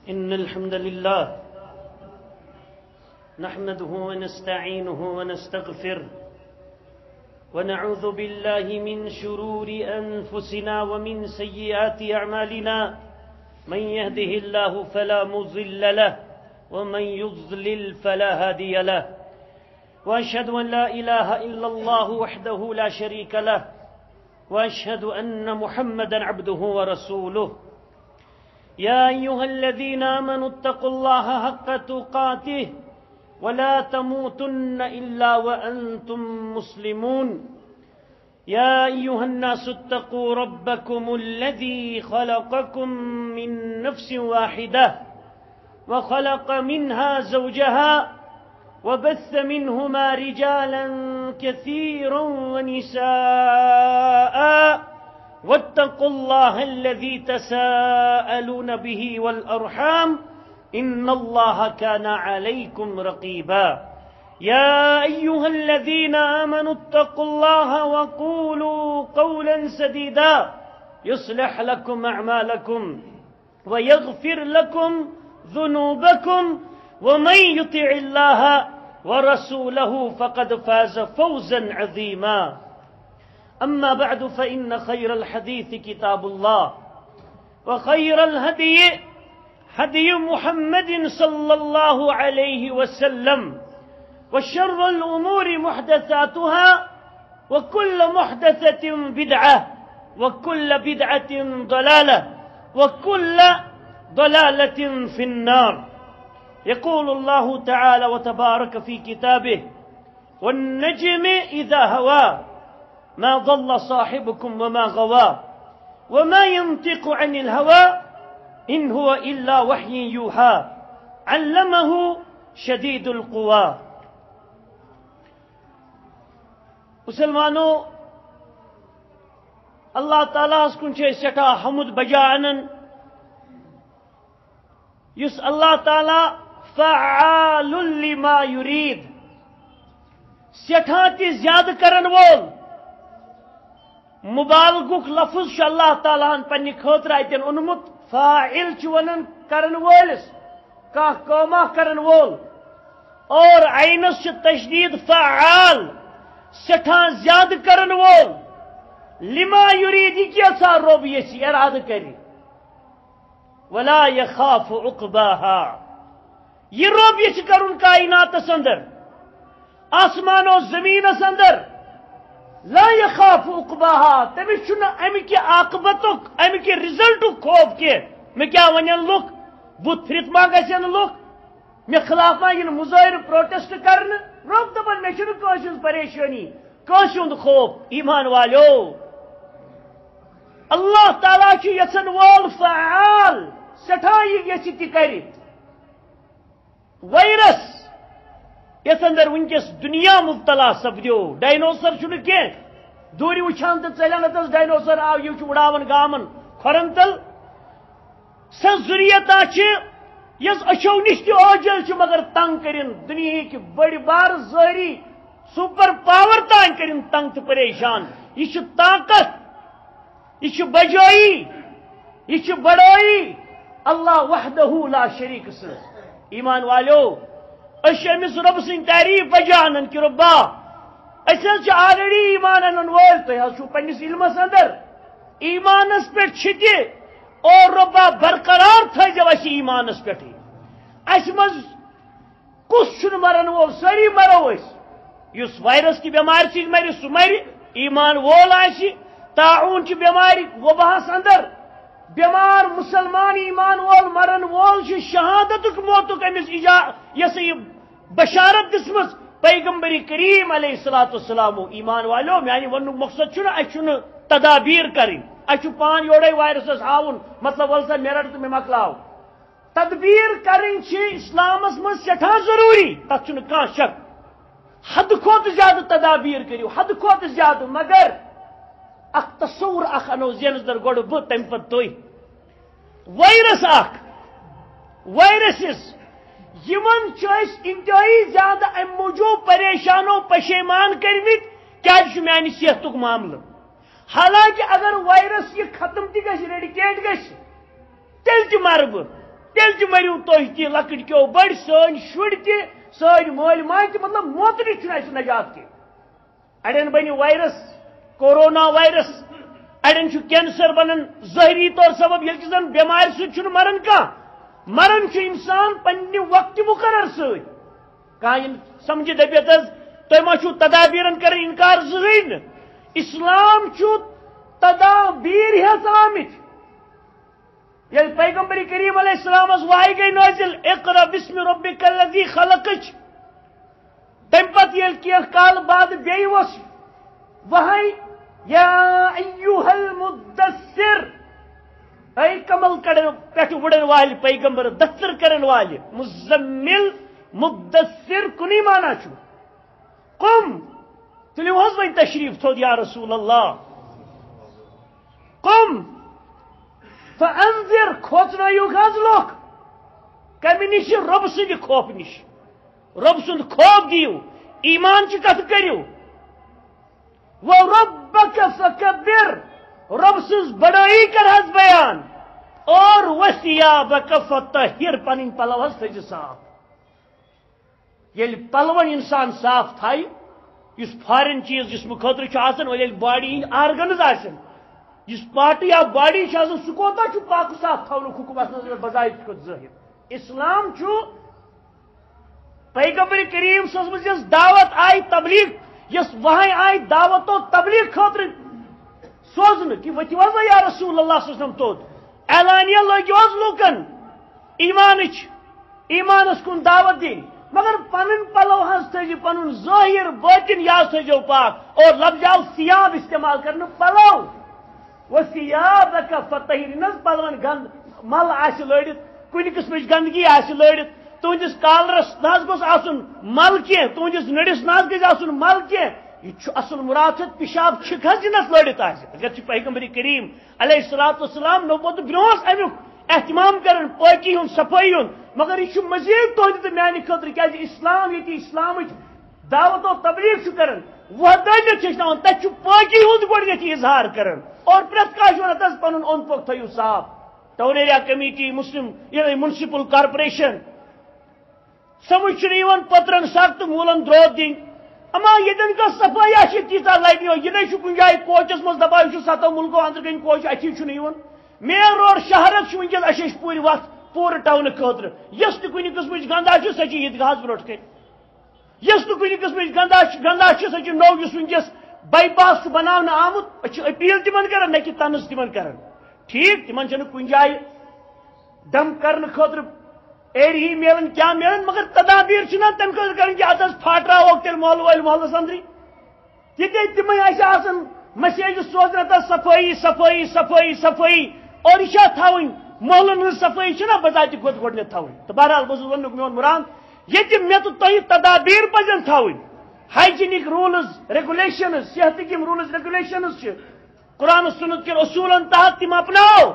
إن الحمد لله نحمده ونستعينه ونستغفره ونعوذ بالله من شرور أنفسنا ومن سيئات أعمالنا من يهده الله فلا مضل له ومن يضلل فلا هادي له وأشهد أن لا إله إلا الله وحده لا شريك له وأشهد أن محمدا عبده ورسوله يا أيها الذين آمنوا اتقوا الله حق تقاته ولا تموتن إلا وأنتم مسلمون يا أيها الناس اتقوا ربكم الذي خلقكم من نفس واحدة وخلق منها زوجها وبث منهما رجالا كثيرا ونساء واتقوا الله الذي تساءلون به والأرحام إن الله كان عليكم رقيبا يا أيها الذين آمنوا اتقوا الله وقولوا قولا سديدا يصلح لكم أعمالكم ويغفر لكم ذنوبكم ومن يطع الله ورسوله فقد فاز فوزا عظيما أما بعد فإن خير الحديث كتاب الله وخير الهدي هدي محمد صلى الله عليه وسلم وشر الأمور محدثاتها وكل محدثة بدعة وكل بدعة ضلالة وكل ضلالة في النار يقول الله تعالى وتبارك في كتابه والنجم إذا هوى ما ضل صاحبكم وما غوى وما ينطق عن الهوى إن هو إلا وحي يوحى علمه شديد القوى مسلمانو اللہ تعالیٰ کن سٹھا حمد بجا انن یس اللہ تعالیٰ فعال لما يريد سٹھا تی زیادہ کرن وول مبالغک لفظ اللہ تعالیٰ پنہ خاطر اتن اونمت فاعل ونن کرن وولس کا کما کرن وول اور عینس تشدید فعال سٹھا زیادہ کرن وول لما يريد کیا سا رب یسی ارادہ کری ولا يخاف عقباها یہ رب یسی کرن کائنات اندر آسمان و زمین اندر لا يخاف عقباها تمس چھنا امی کی عاقبتک امی کی رزلٹک خوف کی میں کیا ونن لوک بت پھرت ما گژھن لوک میں خلاف ما ین مظاہر پروٹیسٹ کرن رب دپن میں چھن کٲنٛسہِ پریشانی کٲنٛسہِ ہُنٛد خوف ایمان والیو اللہ تعالیٰ چھُ یژھن وول فعال سٹھا یہ یژھِ تہِ کٔرِتھ وائرس یتھ اندر ونکس دنیا مبتلا سپدو ڈائنوسر چھُنہٕ کینٛہہ دوٗرِ وٕچھان تہٕ ژٔلِن اتس ڈائنوسر آو یہِ چھُ اُڑاوان گامن کھۄرن تل سۄ ذُریتا چھِ یۄس أچھو نِش تہِ اوجل چھِ مگر تنگ کٔرِن دُنیہٕکۍ بٔڑۍ بار ظٲہری سپر پاور تانۍ کٔرِن تنگ تہٕ پریشان یہِ چھُ طاقت یہ چھُ بجائی یہ چھُ بڑائی اللہ وحدہ لا شریک سٕنٛز ایمان والیو أسۍ أمس رب سٕنٛدۍ تعریف بجانن کہ ربا أسۍ حظ چھِ آلریڈی ایمان انن وٲلۍ تُہۍ حظ چھُو پننس علمس اندر ایمانس پٮ۪ٹھ چھِ تہِ اور ربا برقرار تھٲیزیو اَسہِ ایمانس پٮ۪ٹھٕے اَسہِ منٛز کُس چھُنہٕ مرن وول سٲری مرو أسۍ یُس وایرس کہِ بٮ۪مارِ سۭتۍ مرِ سُہ مرِ ایمان وول آسہِ طاعون چھ بیماری وباہس اندر بیمار مسلمان ایمان وول مرن وول چھ شہادتک موتک امس یہ بشارت دسمس پیغمبر کریم علیہ الصلوۃ والسلام ایمان والو میانی ون مقصد چھُنہٕ اَسہِ چھُنہٕ تدابیر کریں اچھو پان یوڑے وائرسس ہاؤن مطلب ولسا میرٹ تو میں مکلاو تدبیر کریں چھ اسلامس من سٹھا ضروری تک چھُنہٕ کانٛہہ شک حد کھوتہٕ زیادٕ تدابیر کٔرِو حد کھوتہٕ زیادٕ مگر اخ تصور اخ انو زینس در گوڑ بہ تم پت تُہۍ وائرس اخ وائرسز یمن چھ أسۍ انتہائی زیادہ ام موجوب پریشان و پشیمان کرمت کیا میانہ صحتک معاملہ حالانکہ اگر وائرس یہ ختم تہ گژھِ ریڈیکیٹ گژھِ تیل تہ مر بہ تیل مرو تھی تہ لکٹ کیو بڑ سن شر تہ سن مل ماج تہ مطلب موت نش نجات کی اڑین بن وائرس کورونا وائرس اڑین کینسر بنان ظاہری طور سبب یل زن بیمار ست مران مران انسان پنہ وقت مقرر ست سمجھ دپت تھی ما تدابیرن کر انکار زہین اسلام تدابیر ہز آمت یل پیغمبر کریم علیہ السلام وائی گئی نازل اقرا بسم ربک الذی خلق تم پتہ یل کی کال بعد بیس وہی یا ایوہ المدثر اے کمل پہ وڑن وال پیغمبر دستر کرن وال مزمل مدثر کنی مانا چھو قم تلیو حض وین تشریف تھود یا رسول اللہ قم فانذر کھوچنایوک حض لوک کمی نش رب سند خوف نش رب سند خوف دیو ایمان چی کت کریو وَرَبَّكَ فَكَبِّرْ رب سز بڑائی کر حض بیان اور وَثِيَابَكَ فَطَهِّرْ پنن پلو حض تھج صاف یل پلون انسان صاف تھائی اس فارن چیز جسم خطر آسان اور یل باڈی آرگنز آسان اس پارٹ یا باڈی آسان سہ کوتا پاک صاف تھونک حکم آسان بظاہر کھت ظاہر اسلام پیغمبر کریم صلی اللہ علیہ وسلم دعوت آئی تبلیغ یس وہاں آئی دعوت و تبلیغ خاطر سوزن کہ وتو حض یا رسول اللہ صلی اللہ علیہ وسلم تود اعلانیہ لگو حض لوکن ایمانس کن دعوت دین مگر پنن پلو حض تھو پن ظاہر باطن یا تھو پاک اور لفظ ثیاب استعمال کرنے پلو وثیابک فطہر نز پلون گند مل آس لڑت کن قسمچ گندگی آس لڑت تہندس کالرس نہ گوس آسن مل کی تہندس نڑس نہ گز آسن مل کی یہ اصل مراد پیشاب چھک حض جنس لڑت اگر پیغمبر کریم علیہ الصلوۃ والسلام نبوت برونس امیک اہتمام کرن پاکی ہند صفائی ہند مگر یہ مزید تہند تو میانہ خاطر کیا اسلام یہ اسلام دعوت و تبلیغ کرن وحدانیت ہیچناون تت پاکی ہند گۄڈنیتھ اظہار کرن اور پرت کانٛہہ ونان تس پنن اوٚنٛد پوٚک تھٲیِو صاف ٹاؤن ایریا کمیٹی مسلم منسپل کارپوریشن سمجھ پترن سخت مولن درود دن اما یتن کا صفائی تیتا لبی یہ کن جائے کوچس مز دپا یہ ستو ملکو اندر کن کوچ اتھی مین روڈ شہرس ونکس اچھے پوری وقت پور ٹاؤن خاطر یس تہ کن قسمچ گندہ سہ عیدگاہ برو کن یس تہ کن قسمچ گندہ سہ نو اس ونکس بائی پاس بنانے آمت اپیل تمن کران نہ کہ تنز تمن کران ٹھیک تمن چھ کن جائے دم کرنے خاطر ایری ملن کیا ملن مگر تدابیر چھنا تم خاطر کرن کہ اتس پھاٹراوک تیل محل وال محلس اندری یہ تم آسان میسیج سوزن تس صفائی صفائی صفائی صفائی اور یہ تھوین محلن ہز صفائی چھنا بذات خود گۄڈنیتھ تھوین تو بہرحال بہت ونک میون مراد یہ مے تو تہ تدابیر پزن تھوین ہائجینک رولز ریگولیشنز صحت یم رولز ریگولیشنز قرآن سنت کے اصولن تحت تم اپناؤ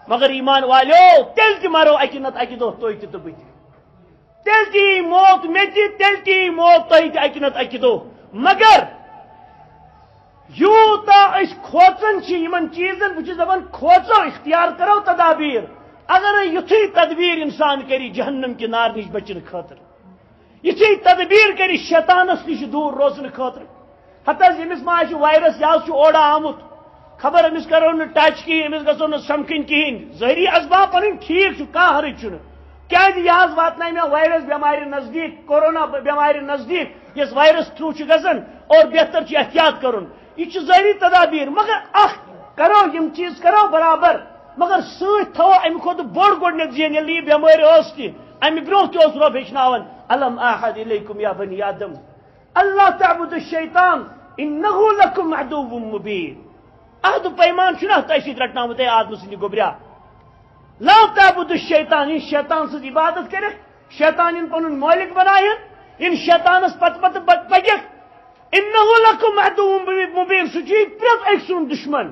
مگر ایمان والو تیل تہ مرو اکہ نت اکہ دہ تھی تو بت تیل تی موت مے تیل تی موت تھی تہ اکہ نت اکہ دہ مگر یوتا اس کھوچن یمن چیزن بہ دپان کھوچو اختیار کرو تدابیر اگر یتھی تدبیر انسان کری جہنم کی نار نش بچن خاطر یتھی تدبیر کری شیطانس نش دور روزن خاطر حتیٰ یمس ما وائرس یہ اوڑا آمت خبر امس کرو نا ٹچ کہین امس گھو نا سمکھن کہین ظاہری اسباب پن ٹھیک کھانا حرج چھ یہ واتن مے وائرس بیمار نزدیک کورونا بیمار نزدیک یس وائرس تھرو گھن اور بہتر احتیاط کرن یہ ظاہری تدابیر مگر اخ کرو یم چیز کرو برابر مگر ست تھو امہ کھت بوڑ گۄڈنیتھ زین ییٚلہِ یہِ بیمار ٲس تہِ امہ برونٛہہ تہِ اوس رۄب ہیٚچھناوان الم احد الیکم یا بنی آدم اللہ تعبدوا الشیطان انه لکم عدو مبین عہد پیمان چھنا تہ سۭتۍ رٹناومُت آدم سٕنٛدِ گوٚبریا لا تعبدوا الشیطان ان شیطان سٕنٛز عبادت کٔرِکھ شیطان ان پنُن مٲلک بنایَن ان شیطانس پتہٕ پکیکھ انه لکم عدو مبین سُہ چھُ پرٛٮ۪تھ أکۍ سُنٛد دشمن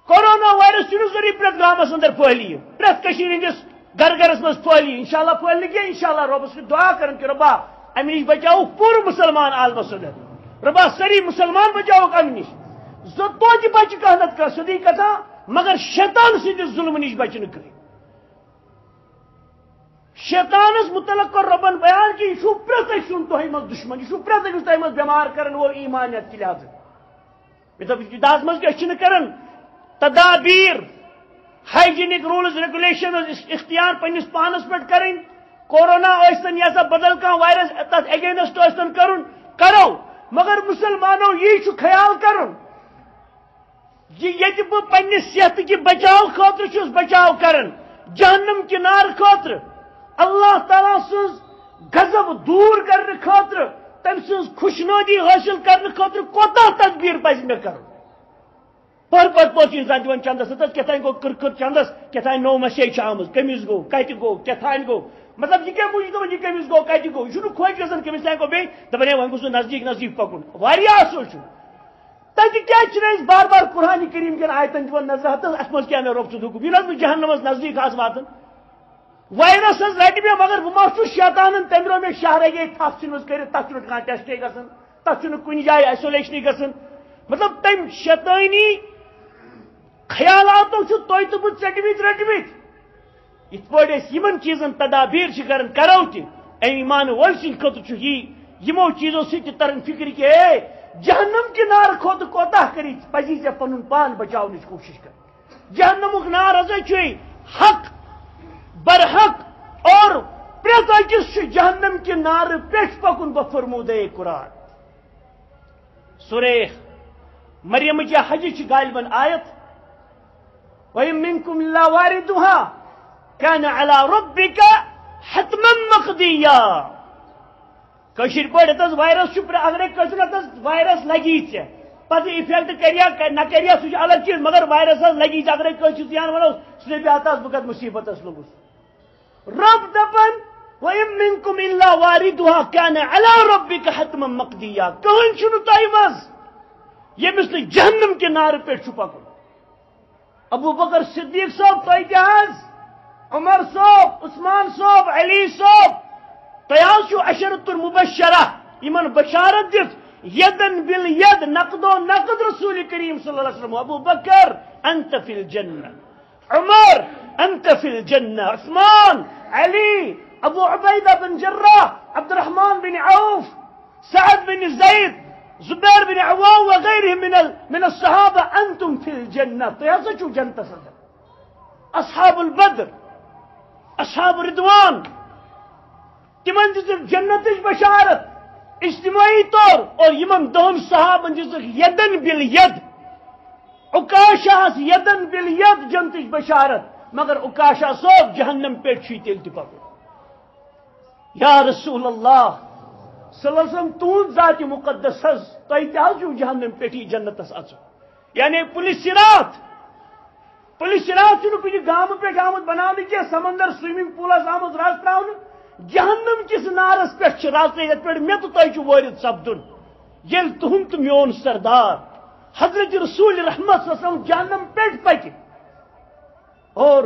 کورونا وائرس چھُنہٕ ضروٗری پرٛٮ۪تھ گامس اندر پھہلی پرٛٮ۪تھ کٔشیٖرِ ہٕنٛدِس گھر گھرس مز پھہلی انشاءاللہ پھہل نہٕ کینٛہہ انشاءاللہ رۄبس سۭتۍ دعا کرن کہ رۄبا امہِ نش بچاوُکھ پوٗرٕ مسلمان عالمس اندر رۄبا سٲری مسلمان بچاوُکھ امہِ نش توتہِ بچہِ کانٛہہ نتہٕ کانٛہہ سیٚودٕے کتھا مگر شیطان سٕنٛدِس ظُلمہٕ نش بچہِ نہٕ کٕہٕنۍ شیطانس متعلق کر ربن بیان کہ یہ پریت سن تہ مز دشمن یہ پریت تہ مز بیمار کرن وہ ایمانیت کے لحاظ داس مز کرن تدابیر ہائیجینک رولز ریگولیشن اختیار پنس پانس پہ کریں کورونا ٲسۍتن یا سا بدل کانٛہہ وائرس تتھ اگینسٹ ٲسۍتن کرو مگر مسلمانوں یہ خیال کرن یہ بہ پنس صحت کی بچاؤ خاطر چھس بچاؤ کرن جہنم کی نار خاطر اللہ تعالیٰ سز غضب دور کرنے خاطر تم سز خوشنودی حاصل کرنے خاطر کوتاہ تدبیر پز مے کرن پوچھ انسان دِوان چندس کتان گو کرکر چندس کتان نو مسیج آمز کمس گو کت گو کتان گو مطلب یہ کیا پوچھ دپان یہ کمس گو کت گو یہ خوش گژھان کمس تام گو بیٚیہِ دپان ہے وۄنۍ گوٚژھ نزدیک نزدیک پکن واریاہ اصل تتہ کیا بار بار قرآن کریم کن آیتن دِوان نظر ہتس ات مز کیا مے رۄب حکم یہ بہٕ جہنمس نزدیک آس واتن وائرس رٹ مے مگر بہ ما شیطانن تم رو مے شہرگی تھپ ژھنمٕژ کٔرِتھ تتھ چھُنہٕ کانٛہہ ٹیسٹے گژھان تتھ چھُنہٕ کُنہِ جایہِ آیسولیشنٕے گژھان مطلب تم شیطٲنی خیالاتوں تہ تو بہ ٹھٹمت رٹمت ات پٲٹھۍ أسۍ یمن چیزن تدابیر کران کرو تہ ایمان وول سٕنٛدِ خٲطرٕ یمو چیزو سۭتۍ تران فکر کہ اے جہنم کے نار کھوت کوتاہ کری پزی ژےٚ پنن پان بچاونٕچ کوشش کر جہنمک نار ہسا چھُے حق برحق اور پرٛٮ۪تھ أکِس چھُ جہنم کے نار پٮ۪ٹھ پکن بفرمودے قرآن سورہ مریم یا حج غالباً آیت وَإِن مِّنكُمْ إِلَّا وَارِدُهَا كَانَ عَلَى رَبِّكَ حَتْمًا مَقْضِيًّا کشیر پٲٹھۍ اتس وائرس اگر کٲنٛسہِ اتس وائرس لگی ژےٚ پتہٕ اِفیکٹ کریا نہ کریا سُہ چھُ الگ چیز مگر وائرس لگی اگر کٲنٛسہِ زیان ونو سُہ دپہِ ہتس بہٕ کتھ مصیبتس لوٚگُس رب دپان وَإِن مِّنكُمْ إِلَّا وَارِدُهَا كَانَ عَلَى رَبِّكَ حَتْمًا مَقْضِيًّا کٕہٕنۍ چھُنہٕ تۄہہِ منٛز ییٚمِس نہٕ جہنم کہِ نارٕ پٮ۪ٹھ چھُ پکُن ابو بکر صدیق صاحب تۄہہِ تہِ حظ عمر صاحب عثمان صاحب علی صاحب تۄہہِ حظ چھُو عشرۃ المبشرہ یمن بشارت دِژ یدن بالید نقدو نقد رسول کریم صلی اللہ علیہ وسلم ابو بکر انت فی الجنہ عمر انت فی الجنہ عثمان علی ابو عبیدہ بن جراح عبد الرحمن بن عوف سعد بن زید زبیر بن عوام وغیرهم من الصحابہ انتم فی الجنہ تۄہہِ ہسا چھُو جنتس اندر اصحاب البدر اصحاب رضوان تمن دِژٕکھ جنتٕچ بشارت اجتماعی طور اور یمن دہن صحابن دِژٕکھ یدن بالید عکاشاہس یدن بالید جنتٕچ بشارت مگر عکاشا صٲب جہنم پٮ۪ٹھ چھُے تیٚلہِ تہِ پکُن یا رسول اللہ صلی اللہ علیہ وسلم تہذ ذات مقدس حظ تۄہہِ تہِ حظ چھُو جہنم پٮ۪ٹھی جنتس اژُن یعنی پُلس صراط چھُنہٕ کُنہِ گامہٕ پٮ۪ٹھ آمُت بناونہٕ کینٛہہ سمندر سوئمنگ پولس آمُت رز تراونہٕ جہنم کس نارس پٮ۪ٹھ چھِ رز یتھ پٮ۪ٹھ مےٚ تہٕ تۄہہِ چھُ وٲرِد سپدُن ییٚلہِ تُہُنٛد تہٕ میون سردار حضرت رسول رحمت صلی اللہ علیہ وسلم جہنم پٮ۪ٹھ پکہِ اور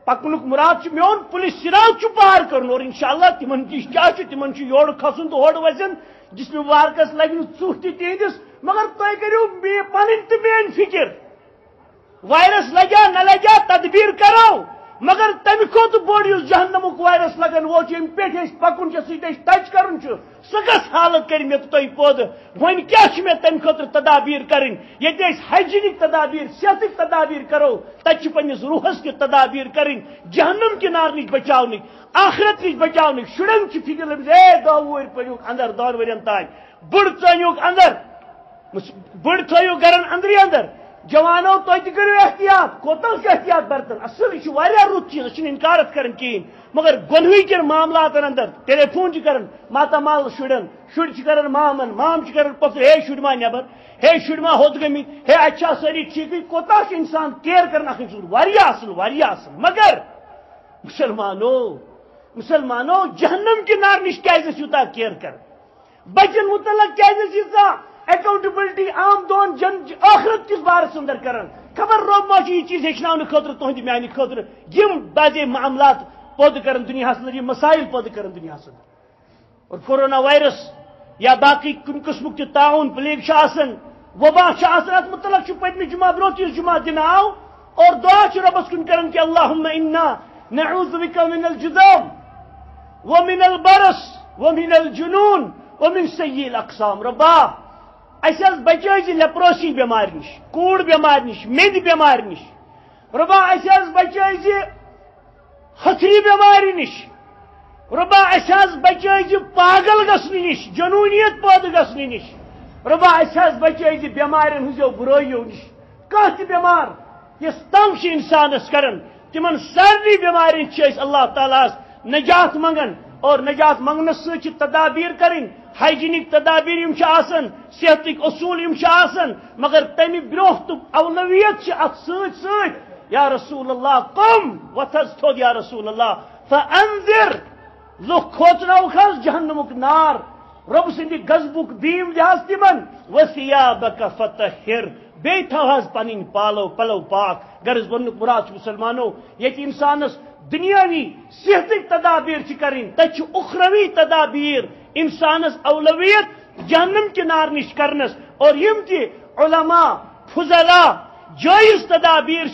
پکنُک مراد چھُ میون پُلس صراط چھُ پار کرُن اور انشاءاللہ تمن نِش کیٛاہ چھُ تمن چھُ یورٕ کھسُن تہٕ ہورٕ وسن جسمہِ وارکس لگہِ نہٕ ژُہ تہِ تِہنٛدِس مگر تُہۍ کٔرِو پنٕنۍ تہٕ میٲنۍ فکر وائرس لگیا نہ لگیا تدبیر کرو مگر تمہ کھوت بوڑ اس جہنمک وائرس لگن وہ یم پہ پکن ست ٹچ کرن سہ گھ حالت کر مے تھی پود ون کیا تمہ خاطر تدابیر کریں یہ ہائجینک تدابیر صحت تدابیر کرو تت پنس روحس تہ تدابیر کریں جہنم کے نار نش بچاؤن آخرت نش بچاؤن شرن فکر اے دہ وہر پریوک اندر 2 ورین تان بڑ ژٲنیوک اندر بڑ تھو گرن اندری اندر جوانو تھی کرو احتیاط کوتاہ احتیاط برتن اصل یہ رت چیز اس انکارت کرن کہین مگر گنوی کن معاملات اندر ٹیلی فون کرن ماتامال شرن شر کرن مامن مام کرن پتر ہے شرما نبر ہے شرما ہوت گمت ہے اچھا ساری ٹھیک کوتاہ انسان کیئر کرن اصل مگر مسلمانو جہنم کے نار نش کیوتہ کیئر کر بچن متعلق کیسا اکاؤنٹبلٹی عام دون جن آخرت کس بارس اندر کرن خبر روب ما یہ چیز ہیچن خاطر تہند میانہ خاطر یم بازے معاملات پود کرن دنیا اندر یہ مسائل پود کرن دنیا اندر اور کورونا وائرس یا باقی کن قسمک تہ تعاون پلیگ آسن وبا ات متعلق پتم جمعہ برو چیز جمعہ دن آو اور دعا ربس کن کرن کہ اللہم انا نعوذ بک من الجذام ومن البرس ومن الجنون ومن سيء الاقسام. ربا اس بچائز لیپروسی بیمار نش، کوڑ بیمار نش، مید بیمار نش. ربا اس بچائز ہتھی بیماری نش. ربا اس بچائز پاگل گسن نش، جنونیت پید گسن نش. ربا اس بچائز بیمارن ہزو برائیو نش. کانٛہہ تہِ بیمار یس تنگ چھ انسانس کرن تمن سارنی بیمارین چھ اللہ تعالیٰ نجات منگن، اور نجات منگنس سۭتۍ چھِ تدابیر کریں، ہائیجینک تدابیر یم چھ آسان، صحتک اصول یم چھ آسان. مگر تمہ برونٛہہ تو اولویت چھ اتھ سۭتۍ سۭتۍ یا رسول اللہ قم وتھز تھوٚد یا رسول اللہ فانذر لُکھ کھوژناوُکھ حظ جہنمُک نار. رب سٕنٛدِ غضبُک بیٖم دِ حظ تِمن. وثیابک فطہر بیٚیہِ تھاو حظ پنٕنۍ پلو پاک. غرض وننُک مراد چھُ مسلمانو ییٚتہِ انسانس دنیاوی صحتک تدابیر چھ کریں، تتہِ چھُ اخروی تدابیر انسانس اولویت جہنم کے نار نش کرنس. اور یم تہ علماء فضلاء جائز تدابیر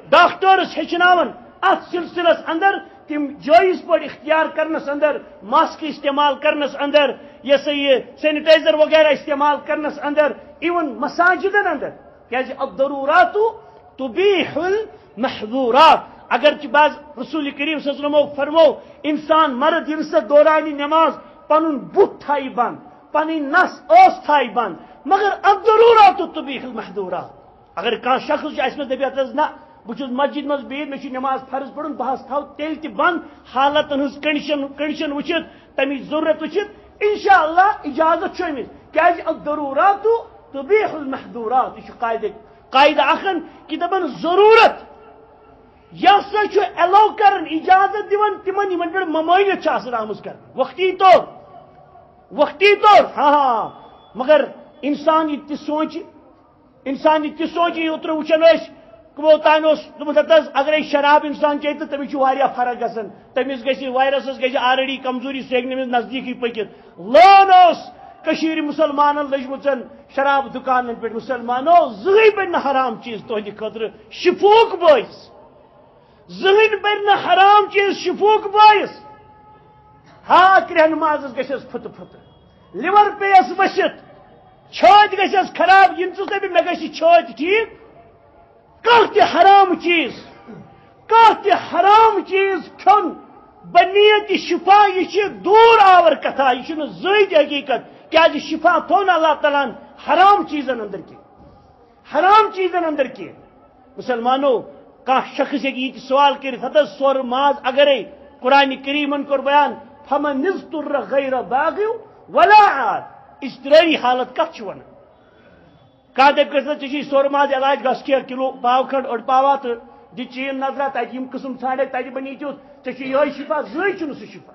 ڈاکٹرس ہچناون ات سلسلس اندر تم جائز پہ اختیار کرنس اندر، ماسک استعمال کرنس اندر، یہ سا یہ سینیٹائزر وغیرہ استعمال کرنس اندر، ایون مساجدن اندر. کیازِ الضرورات تبیح المحظورات. اگرچہ بعض رسول کریم صلی اللہ علیہ وسلم فرمو انسان مرد یم سا دورانی نماز پنن بت تھائی بند، پنی نس اوس تھائی بند، مگر الضرورات تبیح المحظورات. اگر کان شخص اس میں دپیت نا بہت مسجد مز بہت مے نماز فرض پڑھن بہت تھو تیل تہ بند حالتن ہز کنڈیشن وچت تمچ ضرورت وچت انشاءاللہ اجازت چھ امس. کیازِ الضرورات تبیح المحظورات. یہ قاعدہ اخن کہ دپن ضرورت یہ سا ایلو کرن اجازت دِوان تمن یمن پہ ممانعت چھ آسان آمٕژ کر وقتی طور ہاں. مگر انسان یہ تہ سوچ اوتر وچن کمو تان دوپمت اگر شراب انسان چیت تو تمس فرق گژھان، تمس وائرسس گژھِ آلریڈی کمزوری سہ ہیٚکہِ نہٕ أمِس نزدیٖکٕے پٔکِتھ. لون کشیر مسلمانن لجمژن شراب دکانن پہ. مسلمانو زٕہٕنۍ بنہِ نہٕ حرام چیز تہندِ خٲطرٕ شفوک باعث، زٕہٕنۍ بنہِ نہٕ حرام چیز شفوک باعث. ہاں کرٛہن مازس گژھٮ۪س پھٕتہٕ، لِور پیٚیس ؤسِتھ، چھٲتۍ گژھٮ۪س خراب، یم ژٕ دپہِ مےٚ گژھِ چھٲتۍ ٹھیٖک. کانٛہہ تہِ حرام چیز کھیوٚن بنیت شفا یہ دور آور کتھا، یہ زید حقیقت. کیازِ شفا تھو نا اللہ تعالیٰ حرام چیزن اندر کی. مسلمانو کانٛہہ شخص ہیٚکہِ یہ سوال کرِتھ ہتہ سور ماز اگرے قرآن کریمن کور بیان فمن اضطر غیر باغ ولا عاد، اضطراری حالت کت چھ ونان. کانٛہہ دپہِ ژےٚ چھی سور ماز علاج گژھ کھیٚہ کلو پاو کھنڈ اوٚڑ پاوا تہٕ دِ چیٖن نظرا تتہِ یم قسم ژھانڈے تتہِ بنی تیُتھ ژےٚ چھُ یہے شفا. زٕہٕنۍ چھُنہٕ سُہ شفا.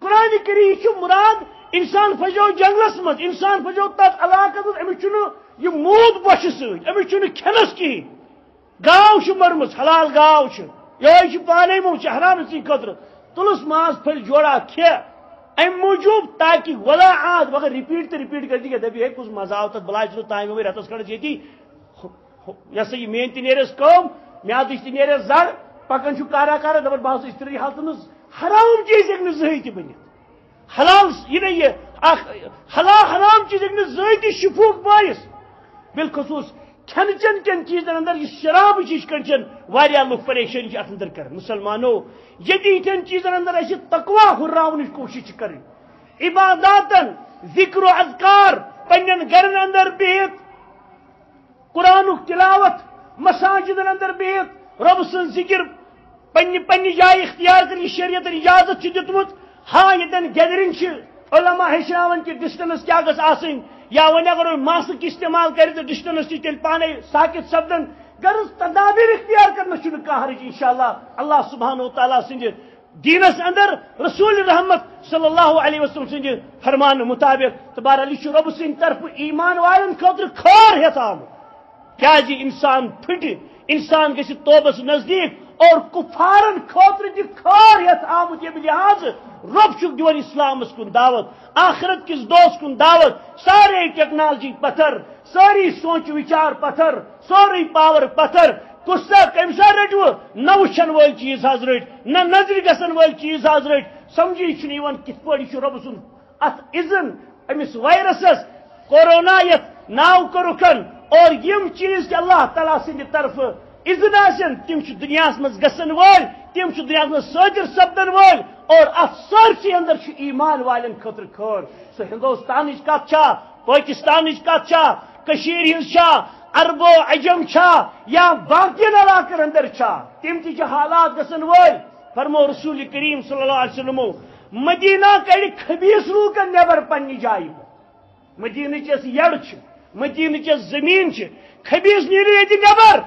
قرآن کریم چھُ مراد انسان پھسیو جنگلس مز، انسان پھسیو تتھ علاقس مز، أمِس چھُنہٕ یہِ موٗد بۄچھِ سۭتۍ، أمِس چھُنہٕ کھٮ۪نس کِہیٖنۍ. گاو چھِ مٔرمٕژ، حلال گاو چھِ، یہے چھُ پانے موٚنگ، چھِ حرام سٕنٛدِ خٲطرٕ. تُلُس ماز پھٔلۍ جوڑا کھے امہِ موٗجوٗب تاکہِ ولا عاد مگر رِپیٖٹ تہٕ رِپیٖٹ کٔرِتھ کینٛہہ دپہِ ہے کُس مزٕ آو تتھ بلاے چھُ تامہِ وٲرۍ رٮ۪تس کھنڈس ییٚتی یہ سا یہ میٲنۍ تہِ نیرٮ۪س کٲم، میادٕچ تہِ نیرٮ۪س زر، پکان چھُ کارا دپان بہٕ ہسا اضطراری حالتن منٛز. حرام چیز ہیٚکہِ نہٕ زٕہٕنۍ تہِ بٔنِتھ. حلال یہ نہ یہ حرام چیز ہیٚکہِ نہٕ زٕہٕنۍ تہِ شفوک باعث. بالخصوص کھٮ۪ن چٮ۪ن کٮ۪ن چیزن اندر یہ شراب ہِش کنڈیشن واریاہ لُکھ پریشٲنی چھِ اتھ اندر کران. مسلمانو ییٚتہِ یِتھٮ۪ن چیزن اندر اسہِ تقوا ہُرراونٕچ کوٗشش چھِ کرٕنۍ، عباداتن ذکر و اذکار پننٮ۪ن گرن اندر بِہِتھ، قرآنُک تلاوت مساجدن اندر بِہِتھ، رب سٕنٛز ذکر پننہِ جایہِ اختیار کرِ. یہ شریعتن اجازت چھُ دیُتمُت. ہاں یتن گیدرنگ علماء ہیچناون کہ ڈسٹنس کیا گژھِ آسٕنۍ، یا وۄنۍ اگر ماسک استعمال کرِ تو ڈسٹنس تہِ تیٚلہِ پانے ساکت سپدن. غرض تدابیر اختیار کرنس چھُنہٕ کانٛہہ حرج انشاءاللہ. اللہ سبحانہ و تعالیٰ سٕنٛدِ دینس اندر رسول رحمت صلی اللہ علیہ وسلم سٕنٛدِ فرمان مطابق تبارک یہ رب سٕنٛدِ طرفہٕ ایمان والٮ۪ن خٲطرٕ خٲر ہٮ۪تھ آمُت. کیازِ انسان پھٹہِ، انسان گژھِ توبس نزدیک، اور کفارن خاطر تہ خار ہٮ۪تھ آمُت ییٚمہِ لحاظہٕ رب چھُکھ دِوان اسلامس کُن دعوت، آخرت کِس دۄہس کُن دعوت. سارے ٹیکنالوجی پتھر، سٲری سونچ وچار پتھر، سورُے پاور پتھر. کُس سا کمہِ ساتہٕ رٔٹوٕ؟ نہ وٕچھن وٲلۍ چیٖز حظ رٔٹۍ، نہ نظرِ گژھن وٲلۍ چیٖز حظ رٔٹۍ، سمجھی چھن کت پہ رب سن ات اذن امس وائرسس کورونا یت ناو کرکن اور یم چیز کہ اللہ تعالیٰ سند طرف اذن آسن تم دنیا مز گسن ول تم دنیا مز صادر سپدن ول اور ات سارسی اندر ایمان والن خاطر خیر سو ہندوستان کت پاکستان کت کشیر ہز عرب و عجم یا باقی علاقن اندر تم تہ حالات گسن ول فرمو رسول کریم صلی اللہ علیہ وسلم مدینہ کڑ خبیث لوکن نبر پنہ جائے مدینہ یس یڑ مدینہ یس زمین خبیث نیرو یہ نبر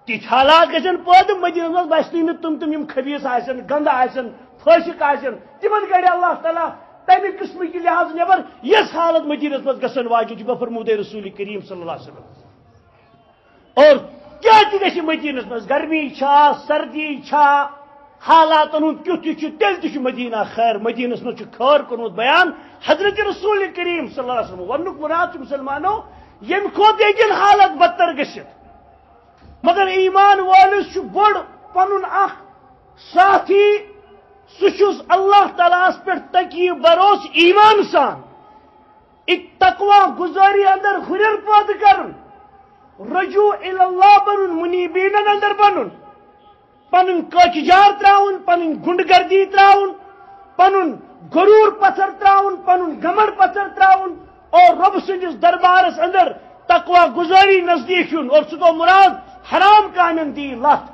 تیت حالات گھن پید مدینہ مز بسنی نا تم خبیث آسن گند آسن فاسق آسن تمن کڑ اللہ تعالیٰ تمہ قسم کی لحاظ نبر یس حالت مدینہ مز گھن واجن بہ فرمود رسول کریم صلی اللہ علیہ وسلم اور کیا گھس مدینہ مز گرمی سردی حالاتن ہند کت تیل تہ مدینہ خیر مدینہ مز خیر کورمت بیان حضرت رسول کریم صلی اللہ علیہ وسلم ونک مراد مسلمانوں یم کھوت ہیکن حالت بدتر گژھت مگر ایمان والس بوڑ پن اخ ساتھی سہ اللہ تعالیٰ پہ تقی بروس ایمان سان ایک تقوی گزاری اندر ہرر پود کرن رجوع اللہ بنن منیبین اندر بنن پن کچجار تراؤن پن گنڈ گردی تراؤن پن غرور پتھر تراؤن پن گمڑ پتھر تراؤن اور رب سندس دربارس اندر تقوی گزاری نزدیک یون اور سہ مراد حرام کامن دی لت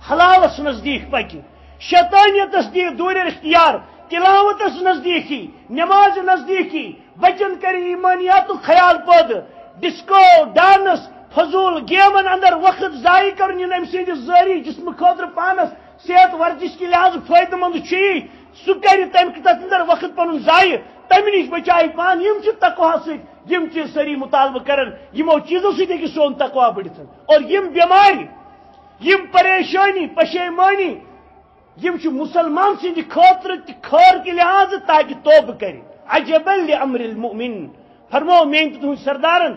حلالس نزدیک پکہ شیطانیتس دی دور اختیار تلاوتس نزدیکی نماز نزدیکی بچن کر ایمانیات خیال پود ڈسکو ڈانس فضول گیمن اندر وقت ضائع کرن ام سندس ظاہری جسم خاطر پانس صحت ورزش کے لحاظ فائدہ مند سہ کر تمہ اندر وقت پن ضائع تمہ نش بچائے پان یم تقوا یم چیز ساری مطالبہ کرن یمو چیزوں سی سون تقوا بڑھت اور یم بیماری یم پریشانی پشیمانی یم مسلمان سند خاطر خیر کے لحاظ تاکہ توبہ کر عجبا لامر المؤمن فرمو مین تہند سردارن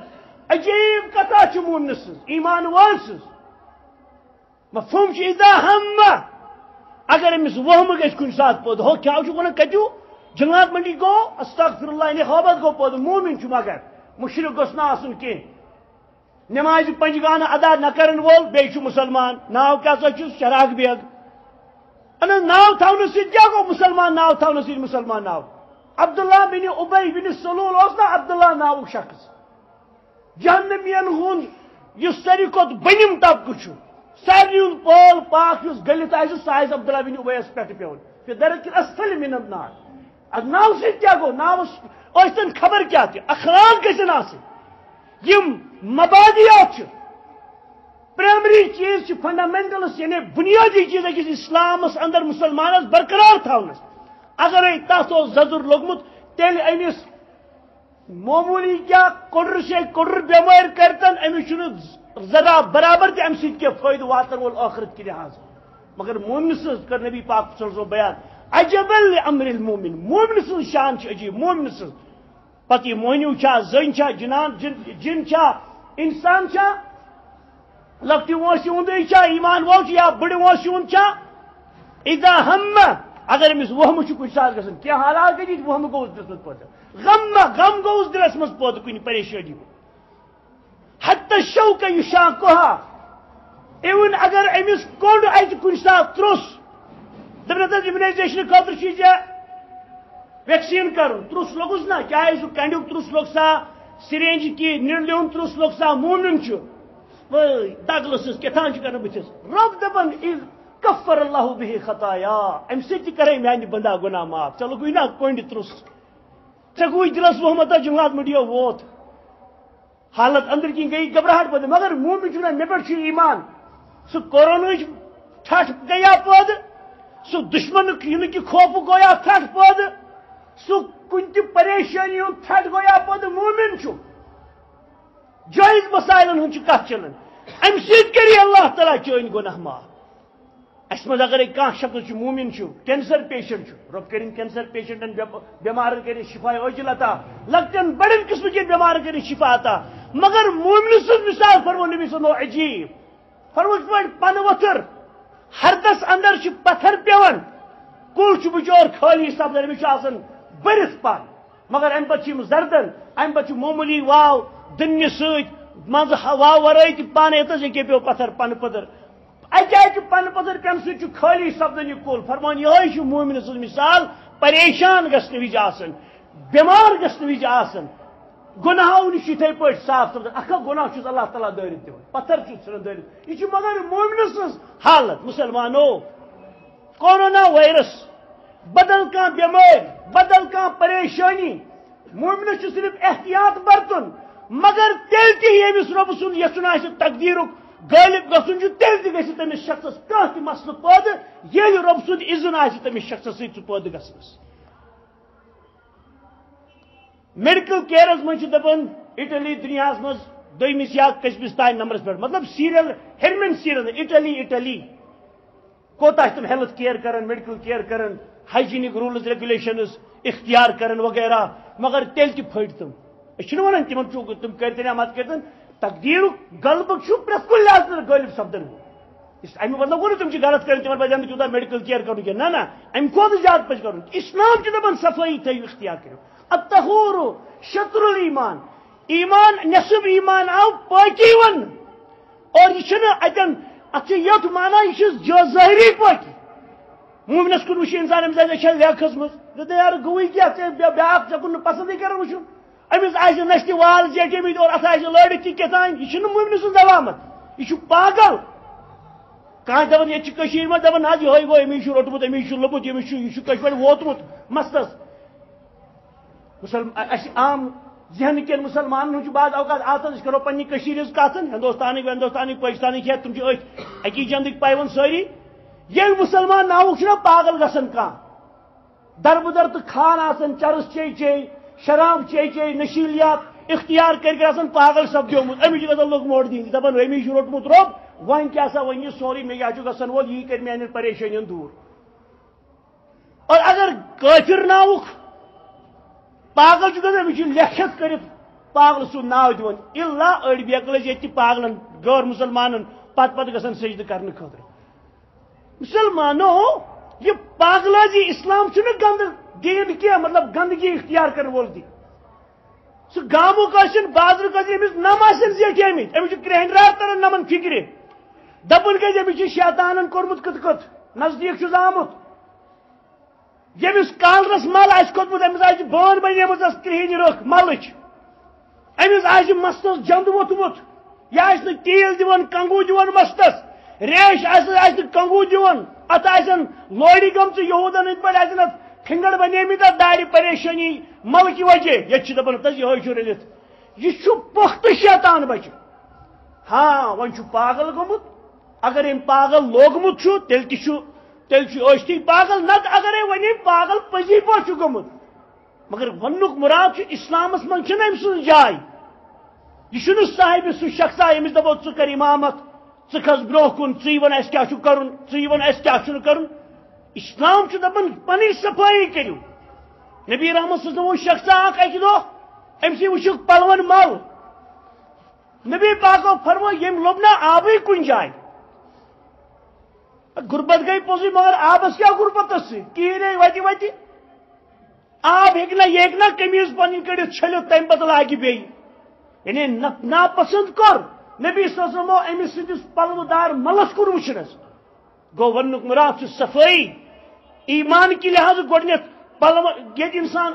عجیب کتا مومن سز ایمان وال سز مفہوم اذا ہم اگر امس وہم گھس کن سات پود ہو کیا ونان کتو جنگات منڈی گو استغفر اللہ انہیں خوابت گو پود مومن مگر مشرک گوس نا آسن کی نماز پنجگانہ ادا نہ کرن وول بیچ مسلمان ناو کیا سا شراک بیگ انا ناو تھاؤن سید کیا گو مسلمان ناو تھاؤن سید مسلمان ناو عبداللہ بن ابی بن سلول اس نا عبداللہ ناو شخص جہنمین ہون یہ ساری کھت بنم طبقہ ساری پول پاک اس گلت آئے سائز عبداللہ بن ابی اس پیٹ پیون پھر درک اسفل من النار اد ناو سید کیا گو ناو اوستن خبر کیا تھی اخلاق گژھن آسن یم مبادیات پرائمری چیز فنڈامنٹلس یعنی بنیادی چیز اکس اسلامس اندر مسلمانس برقرار تھونس اگر تس زدر لوگمت تیل امس معمولی کیا کڑر سے کڑر بیمار کرتن امس ذرا برابر تہ ام سہ فائدہ واتن وول آخرت کے لحاظ مگر مومن سز کر نبی پاک صلی اللہ علیہ وسلم بیان عجبا لامر المومن مومن سز شان عجیب مومن سز پتہ موہنیو زن جنان جن انسان لکٹی وانسی ہند ایمان وول یا بڑ وانسی ہند اذا ہم اگر امس وہم کن سات گھن کیا حالات گئی وہم گوس دلس مز پود غم گوس دلس مز پود کن پریشانی حتی شوق یشاقها ایون اگر امس کنڈ ات کن سات ترس دپس امیونائزیشن خاطر ویکسین کرن ترس لوگس نا چاہے سہ کنڈیک ترس لوگ سا سرینج کی نرلیون ترس لوگ سا مومن دگلس کتان کر بتس رب دپان کفر اللہ به خطایا ام سی کرے میانہ بندہ گناہ معاف چلو گوئی نا کنڈ ترس ٹھیک گوئی دلس محمد جنگات مڈیو ووت حالت اندر کی گئی گھبراہٹ پد مگر مومن چھ مے پہ ایمان سہ کورونا ٹھٹ گیا پد سہ دشمن کی خوف گویا ٹھٹ پد سہ کن تہ پریشانی ٹھٹ گویا پد مومن چھ جائز مسائلن ہن کت چلان ام سۭتۍ کری اللہ تعالیٰ چٲنۍ گناہ معاف اس مز اگر کانٛہہ شخص مومن کینسر پیشنٹ رب کرن کینسر پیشنٹن بیمارن کرن شفا عاجل عطا لکٹن بڑن قسم کے بیمارن کرن شفا عطا مگر مومن سن مثال فرمو نبی صلی اللہ عجیب فرمو پن وتھر ہردس اندر پتھر پیون کل بچور خالی سپدان آسان برت پن مگر ام پہ زردن ام پہ معمولی واو دنہ ست مز واو ورائے تہ پانے یہ پیو پتھر پن پدر اکہ پن پدر پین ست خالی سپدان یہ کل فرمان یہ مومن سن مثال پریشان گھن وز آسان بیمار گھن وز آسان گناہو نش اتھے پہ صاف سپدان اکھا گناہ چھ اللہ تعالیٰ دٲرِتھ دِوان پتھر ژھٕنان دٲرِتھ یہ مگر مومن سن حالت مسلمانو کورونا وائرس بدل کان بیمار بدل کان پریشانی مومنس صرف احتیاط برتن مگر تیل تہ یمس رب سند یژھن آسہِ تقدیرک غالب گژھن تیل تہ گژھِ تمس شخصس کانٛہہ تہ مسلہٕ پٲدٕ ییٚلہِ رب سند اذن آسہِ تمس شخصس سۭتۍ سُہ پٲدٕ گژھنس میڈیکل کیئرس منٛز چھِ دپان اٹلی دنیاہس منٛز دوٚیمِس یا کٔژمِس تانۍ نمبرس پٮ۪ٹھ مطلب سیریل ہیٚرمٮ۪ن سیریل اٹلی کوتاہ تم ہیلتھ کیئر کرن میڈیکل کیئر کرن ہائیجینک رولز ریگولیشنز اختیار کرن وغیرہ مگر تیل تہ پھٹ تم ونان تم تم کرتن یا مت کرتن تقدیر غلبک پریت کن لحاظ غالب سپدن امی مطلب گو تم غلط کریں تمہ پہ تیوتہ میڈیکل کیئر کرن کی نا ام کھت زیادہ پہ کرن اسلام چھ دپان صفائی تھو اختیار کرو الطہور شطر الایمان ایمان نصف ایمان آو پاکی ون اور یہ اتن ات یت مانا یہ ظاہری پاکی مومنس کن وچ انسان امس لیا کھسمت یار گوئی کیا بیاکھ ٹھیک کن پسند کران وچن امس آس نشتہ وال زیٹے مت اور ات لڑت تہ کتان یہ مومن سن علامت یہ پاگل کان دپان یہ مز دپان حض یہ گو امس روٹمت امس لوبت امس یہ کش پہ ووتمت مستس عام ذہن کن مسلمان بعض اوقات آسان کرو پنہ کت ہندوستانک پاکستانک ہیت تم اکی جندک پائون ساری یل مسلمان ناوک پاگل گھن کان دربدر تو کھان آسان چرس چے چے شراب چے چے نشیلیات اختیار کر پاگل سپدیومت امس گھن لوگ موٹ دین دپان امس روٹمت روب ون کیا سا ون یہ سوری مے کیا گھن وول یہ کر میان پریشانین دور اور اگر کافر ناوک پاگل امس لکھت کرت پاگل سن نا دون الا اڑ بیکل یہ پاگلن غیر مسلمان پتہ گھن سجدہ کرنے خاطر مسلمانو یہ پاگلازی اسلام چھ گند دین کی مطلب گندگی اختیار کرنے وول دی سہ گامک بازر امس نم آن زیٹھ آمت امس کرہنڈرات تران نمن فکر دپن گز امس شیطانن کورمت کت کت نزدیک آمت یمس کالرس مل آس کھوتمت امس آس بان بنیمت کرہنہ رخ ملچ امس آس مستس جند ووتمت یہ آس تیل دِوان کنگو دِوان مستس ریش آس کنگو دِوان ات آسن لوڑی گمژ یہودن ہند پہ آسن ات فنگر بنیمت ات دارِ پریشانی مل کی وجہ یہ دپان تس یہ رلت یہ پختہ شیطان بچہ ہاں ون پاگل گومت اگر ام پاگل لوگمت تیل اشتی پاگل نت اگر ون پاگل پزی پا گومت مگر ونک مراد اسلامس من ام سن جائے یہ صاحب سہ شخصا یمس دپو ث کر امامت ث کھس برو کن ثی ون اس کیا کرن ثی ون اس کیا کرن اسلام دپان پنی صفائی کرو نبی رحمت صلی اللہ شخصا اکہ دہ امسی وچھک پلون مل نبی پاکو فرمو یم لوبنا آبی کن جائے غربت گئی پوزی مگر آبس کیا غربت کہین وتی وتی آب ہیکنا یہ ہیکنا قمیض پن کڑت چھلت تم پتہ لاگہ بی یعنی ناپسند کر نبی صلی اللہ علیہ وسلم امس سندس پلو دار ملس کن وچنس گو ونک مراد صفائی ایمان کی لحاظ گڈنیتھ پلو یہ انسان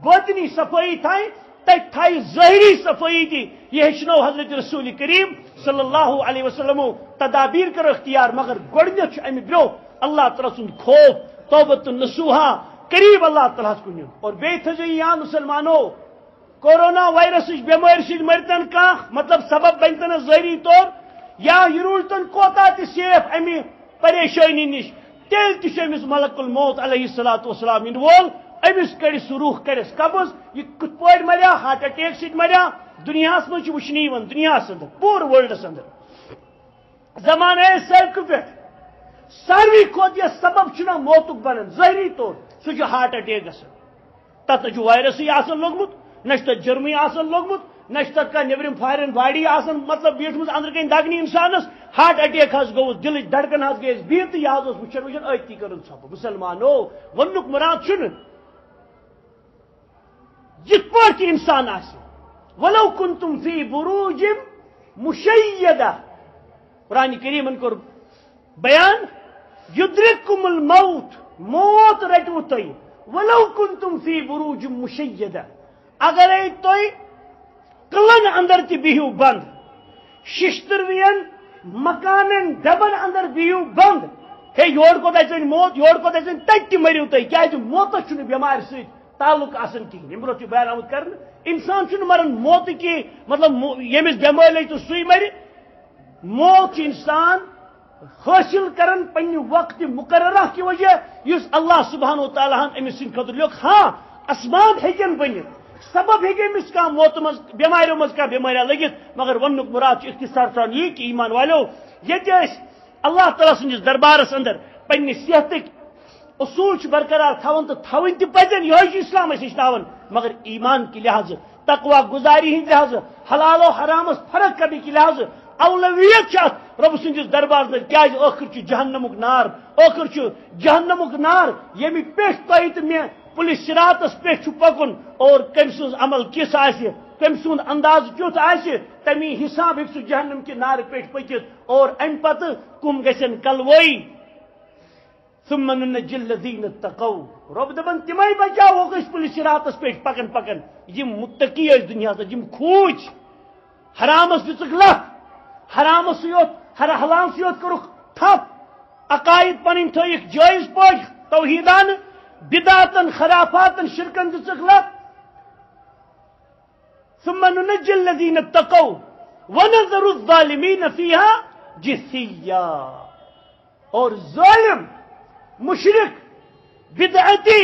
باطنی صفائی تھائے تھائی ظاہری صفائی دی یہ ہچنو حضرت رسول کریم صلی اللہ علیہ وسلم تدابیر کر اختیار مگر گڈنیتھ ام برو اللہ تعالی سند خوف توبۃ نصوحا قریب اللہ تعالیٰ کن اور بی تھو یاد مسلمانو کورونا وائرس بیمار سی مرتن کان مطلب سبب بنتن ظاہری طور یا یہ روزتن کوتا تہ سیف امی پریشانی نش تیل تہ امس ملک الموت علیہ الصلوۃ والسلام ان وول امس کڑ سہ روح کرس قبض یہ کت پہ مریا ہارٹ اٹیک ست مریا دنیا من وچنی دنیا اندر پور ورلڈس اندر زمانہ سڑک پہ ساروی کھت یہ سبب چھ موتک بنان ظاہری طور سہ ہارٹ اٹیک گھن تت وائرس آسان لوگمت نہ جرمی آسان لوگمت نشتر کا نیبرم فائرن باڈی آسن مطلب بیٹھمس اندر کن دگنی انسانس ہارٹ اٹیک گوس دل دھڑکن گئی بہت یہ وچن وچن اتی کر ثب مسلمانو ونک مراد چھ جت پہ انسان ولو کنتم فی بروج مشیدہ قرآن کریم کور بیان یدرککم الموت موت رٹو تھی ولو کنتم فی بروج مشیدہ اگر تھی قلن اندر تہ بہو بند ششتروین مکانن ڈبن اندر بہو بند ہے یور کوت اچن موت یور کوت اچن تت مرو تھی کیا موتس چھ بیمار ست تعلق آسان کہین برو بیان آمت کر انسان چھ مرن موت کی مطلب یمس بیمار لگ تو سی مر موت انسان حاصل کرن پنہ وقت مقررہ کی وجہ اس اللہ سبحانہ و تعالیٰ امس سند خطر لوگ ہاں اسباب ہیکن بنت سبب ہیکہ امس کا موت مز بیماریوں مز کا بیماریاں لگت مگر ونک مراد اختصار سان یہ کہ ایمان والو یہ اللہ تعالیٰ سندس دربارس اندر پنہ صحتک اصول برقرار تھون تو تھون تہ پزن یہ اسلام ہچناون مگر ایمان کے لحاظ تقوی گزاری ہند لحاظ حلال و حرامس فرق کرنے کے لحاظ اولویت رب سندس دربار میں کیا آخر جہنمک نار آخر جہنمک نار یمی پیش تہ تو میں پولیس صراطس پہ پکن اور کم سن عمل کس کم سند انداز کیت تمی حساب ہیک سہ جہنم کے نار پہ پکت اور ام پتہ کم گھن کلوئی ثم ننجی الذین اتقوا رب دپان تمے بچاو گھس پولیس صراطس پہ پکن پکن یم متقی دنیا یم کھوج حرامس دک لت حرامس یوت حلال یوت کورک تھپ عقائد پن تھک جائز پہ توحیدان بدعتن خرافاتن شرکن دک لت ثم ننجی الذین اتقوا ونذر الظالمین فیہا جثیا اور ظالم مشرک بدعتی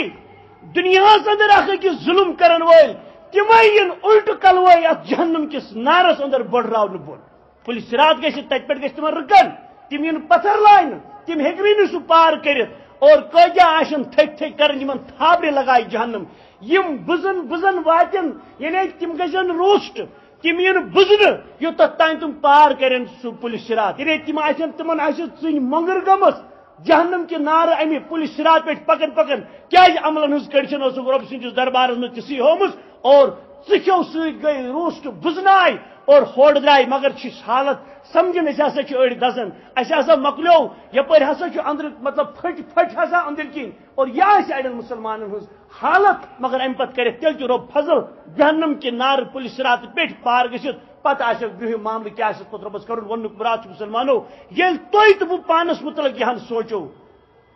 دنیا اندر اخ ظلم کرن ول تمین الٹ کلوئی ات جہنم کس نارس اندر بڑھراؤن بن پولیس صراط گھت تت پہ گھس تم رکن تم ین پتھر لائن تم ہیکوی نہ سہ پار کرت اور کجا آشن تھک تھک کرن یمن تھابرے لگائے جہنم یم بزن بزن واتن یعنی تم گژھن روسٹ تم ین بزن یوتت تین تم پار کرن سہ پولیس صراط یعنی تم آشن تمن آس ژن مگر گمس جہنم کے نار امی پولیس صراط پہ پکن پکن کیا عملن ہز کڑشن رب سندس دربارس میں تسی ہومس اور ثو ست گئی روسٹ بزنائے اور ہوڑ درائے مگر چھ حالت سمجھن اس ہسا اڑ دزن اس ہسا مکلو یپر ہسا اندر مطلب پھٹ پھٹ ہسا اندر کن اور یہ اڑن مسلمان ہز حالت مگر ام پتہ کرے تیل رب فضل جہنم کے نار پولیس صراط پہ پار گھت پتہ آس برہ معاملہ کیا پتہ ربس کر ونک مراد مسلمانو یل تھی تو بہ پانس متعلق یہ سوچو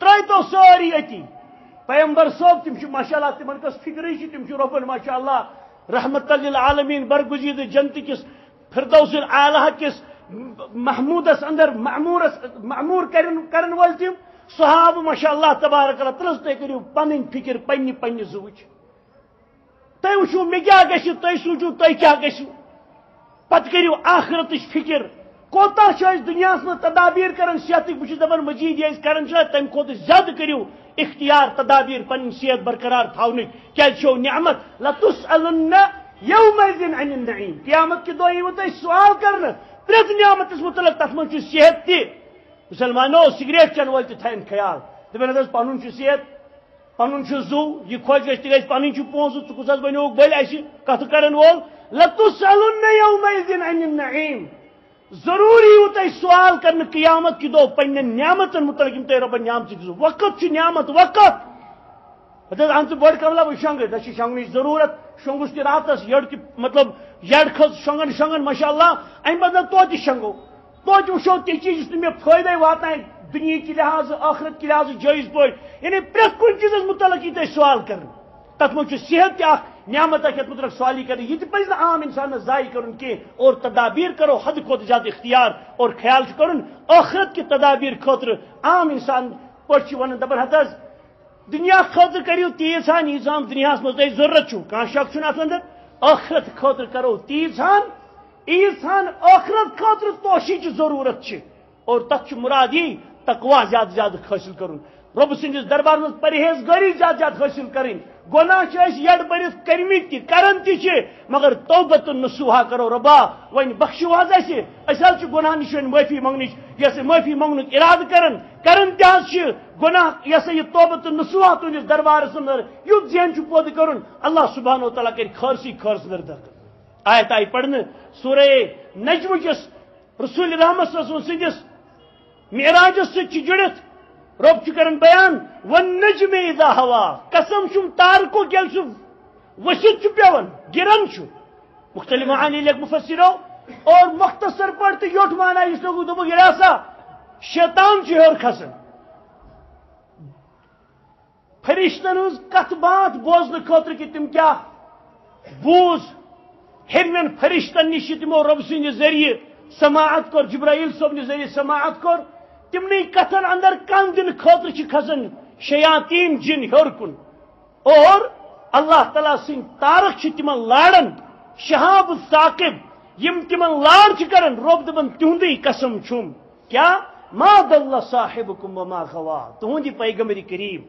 ترو ساری اتی پیغمبر صوب تم ماشاء اللہ تمن کس فکر تم ربن ماشاء اللہ رحمت للعالمین برگزید جنت کس فردوس الاعلی کس محمودس اندر معمور کرن ول تم صحابہ ماشاء اللہ تبارک اللہ ترس تھی کرو پن فکر پنہ زوچ تھی وچو مے کیا گھس تھی سوچو تھی کیا گھو پتہ کرو آخرت فکر کوتا دنیا میں تدابیر کران صحت بہت دپان مزید یہ کران تمہ کھت زیادہ کرو اختیار تدابیر پن صحت برقرار تھونک کیا نعمت لتسألن یومئذ عن النعیم قیامت کے دہ یو تھی سوال کرنا پریت نعمتس متعلق تر من صحت تہ مسلمانو سگریٹ چن ول تھین خیال دپان پن صحت پن زو یہ خوش گھس تہ پن پونسہ ثہ کس بنو بل اس کت کرن وول لتسألن یومئذ عن النعیم ضروری ہو تھی سوال کرنے قیامت کی دہ پنہ نعمتن متعلق تھی ربن نعمت دو وقت نعمت وقت اہم بڑ کملا بہ شنگ دہ شنگنچ ضرورت شنگس تہ راتس یڑ کہ مطلب یڑ کھز شنگن شنگن ماشاء اللہ ام پتہ توتہ شنگو توتہ وچو تہ چیز میں فائدہ واتان دنیا کی لحاظ آخرت کی لحاظ جائز پہ یعنی پریت کن چیز متعلق یہ سوال کریں تک من صحت تہ نعمت یت متعلق سوالی کریں یہ پہ عام انسان ضائع کرن کی اور تدابیر کرو حد کھت زیادہ اختیار اور خیال کرن آخرت کی تدابیر خاطر عام انسان پہ ون دپان حض دنیا خاطر کرو تیز ہان ییژان دنیا مز تہ ضرورت چھو کان شک چھن ات اندر آخرت خاطر کرو تیز ہان آخرت خاطر توشیچ ضرورت چھ اور تک مراد یہ تقوا زیادہ زیادہ حاصل کرن رب سندس دربار من پرہیزگاری زیادہ زیادہ حاصل کریں گناہ یڑ برت کرمت تہ کران تہ مگر توبۃ نصوحا کرو ربا ون بخشو حظ اس گناہ نش معافی منگنچ یس معافی منگنک ارادہ کران تہ گناہ یس یہ توبۃ نصوحا تہندس دربارس اندر یت ذہن پود کرن اللہ سبحانہ و تعالیٰ کر خارسی خارس نردر آیت آئی پڑھنے سورہ نجم کس رسول رحمت صلی اللہ علیہ وسلم سندس معراجس ست جڑت رب کرن بیان والنجم اذا ہوا قسم چھم تارکو گیل سو وسط پیون گرن چھ مختلف معانی لکھ مفسرو اور مختصر پڑھتے یوٹ مانا اس لوگوں دبو گراسا شیطان چھ ہور کھسن فرشتن ہز کت بات بوزن خاطر کہ تم کیا بوز ہرمن فرشتن نش تمو رب سند ذریعہ سماعت کور جبرائیل صاحب ذریعہ سماعت کور تمنی کتن اندر کم دن خاطر کھسن شیاطین جن ہور کن اور اللہ تعالیٰ سن تارک تمن لارن شہاب ثاقب یم تمن لار کرن رب دپن تہندی قسم چھم کیا ما ضل صاحبکم وما غوا تہندی پیغمبر کریم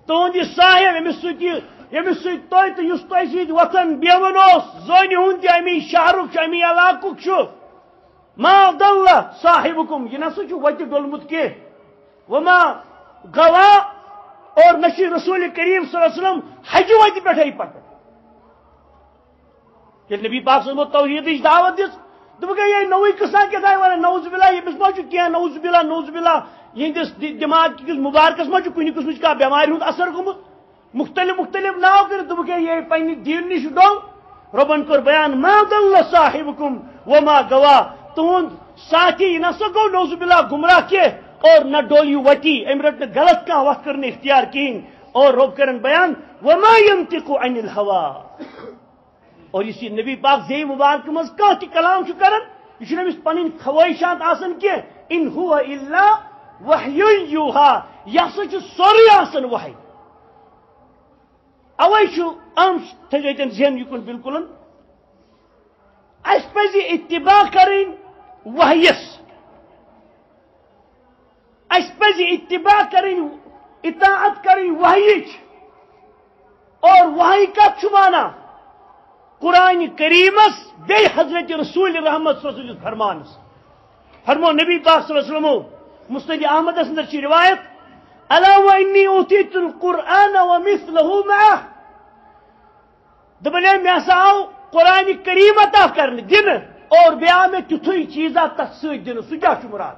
تہندی صاحب یمس ست تہ یس تہ ست وطن بیون زونہ ہند امی شہرک امی علاقک ما ضل صاحبکم یہ نسا وت ڈولمت کی وما غوا اور نشی رسول کریم صلی اللہ علیہ وسلم حج وت پہ پکن یل نبی پاک صلی توحید دعوت دس دپ یہ نوئی قصہ کیا ونان نوز باللہ یمس ما کی نوز باللہ یہندس دماغ کس مبارکس ما کن قسم کا بیمار ہند اثر گومت مختلف ناو کر دپ یہ پنہ دین نش ڈول ربن کور بیان ما ضل صاحبکم وما غوا تہند ساتھی نسا گو نوز باللہ گمراہ کی اور نہ ڈولیو وتی ام رٹ غلط کا وقت کرنے اختیار کین اور رب کرن بیان وما ينطق عن الهوى اور اسی نبی پاک زی مبارک مز کانہ کلام کرن یہ امس پن خواہشات آسن کی ان هو الا وحی یوحى یہ سوری آسن وحی اوے ام تھیتن ذہن یکن بالکل اس پزی اتباع کریں وحیس اس پزی اتباع کریں اطاعت کریں وحیچ اور وحی کا چھمانا قرآن کریمس بے حضرت رسول رحمت صلی اللہ علیہ وسلم فرمانس فرمو نبی پاک صلی اللہ علیہ وسلم مسند احمد اندر چی روایت الا وانی اوتیت القرآن ومثله معه دبنے میں آو قرآن کریم عطا کرنے دن اور بیا میں تتھوئی چیزا تخصیص دن سجا مراد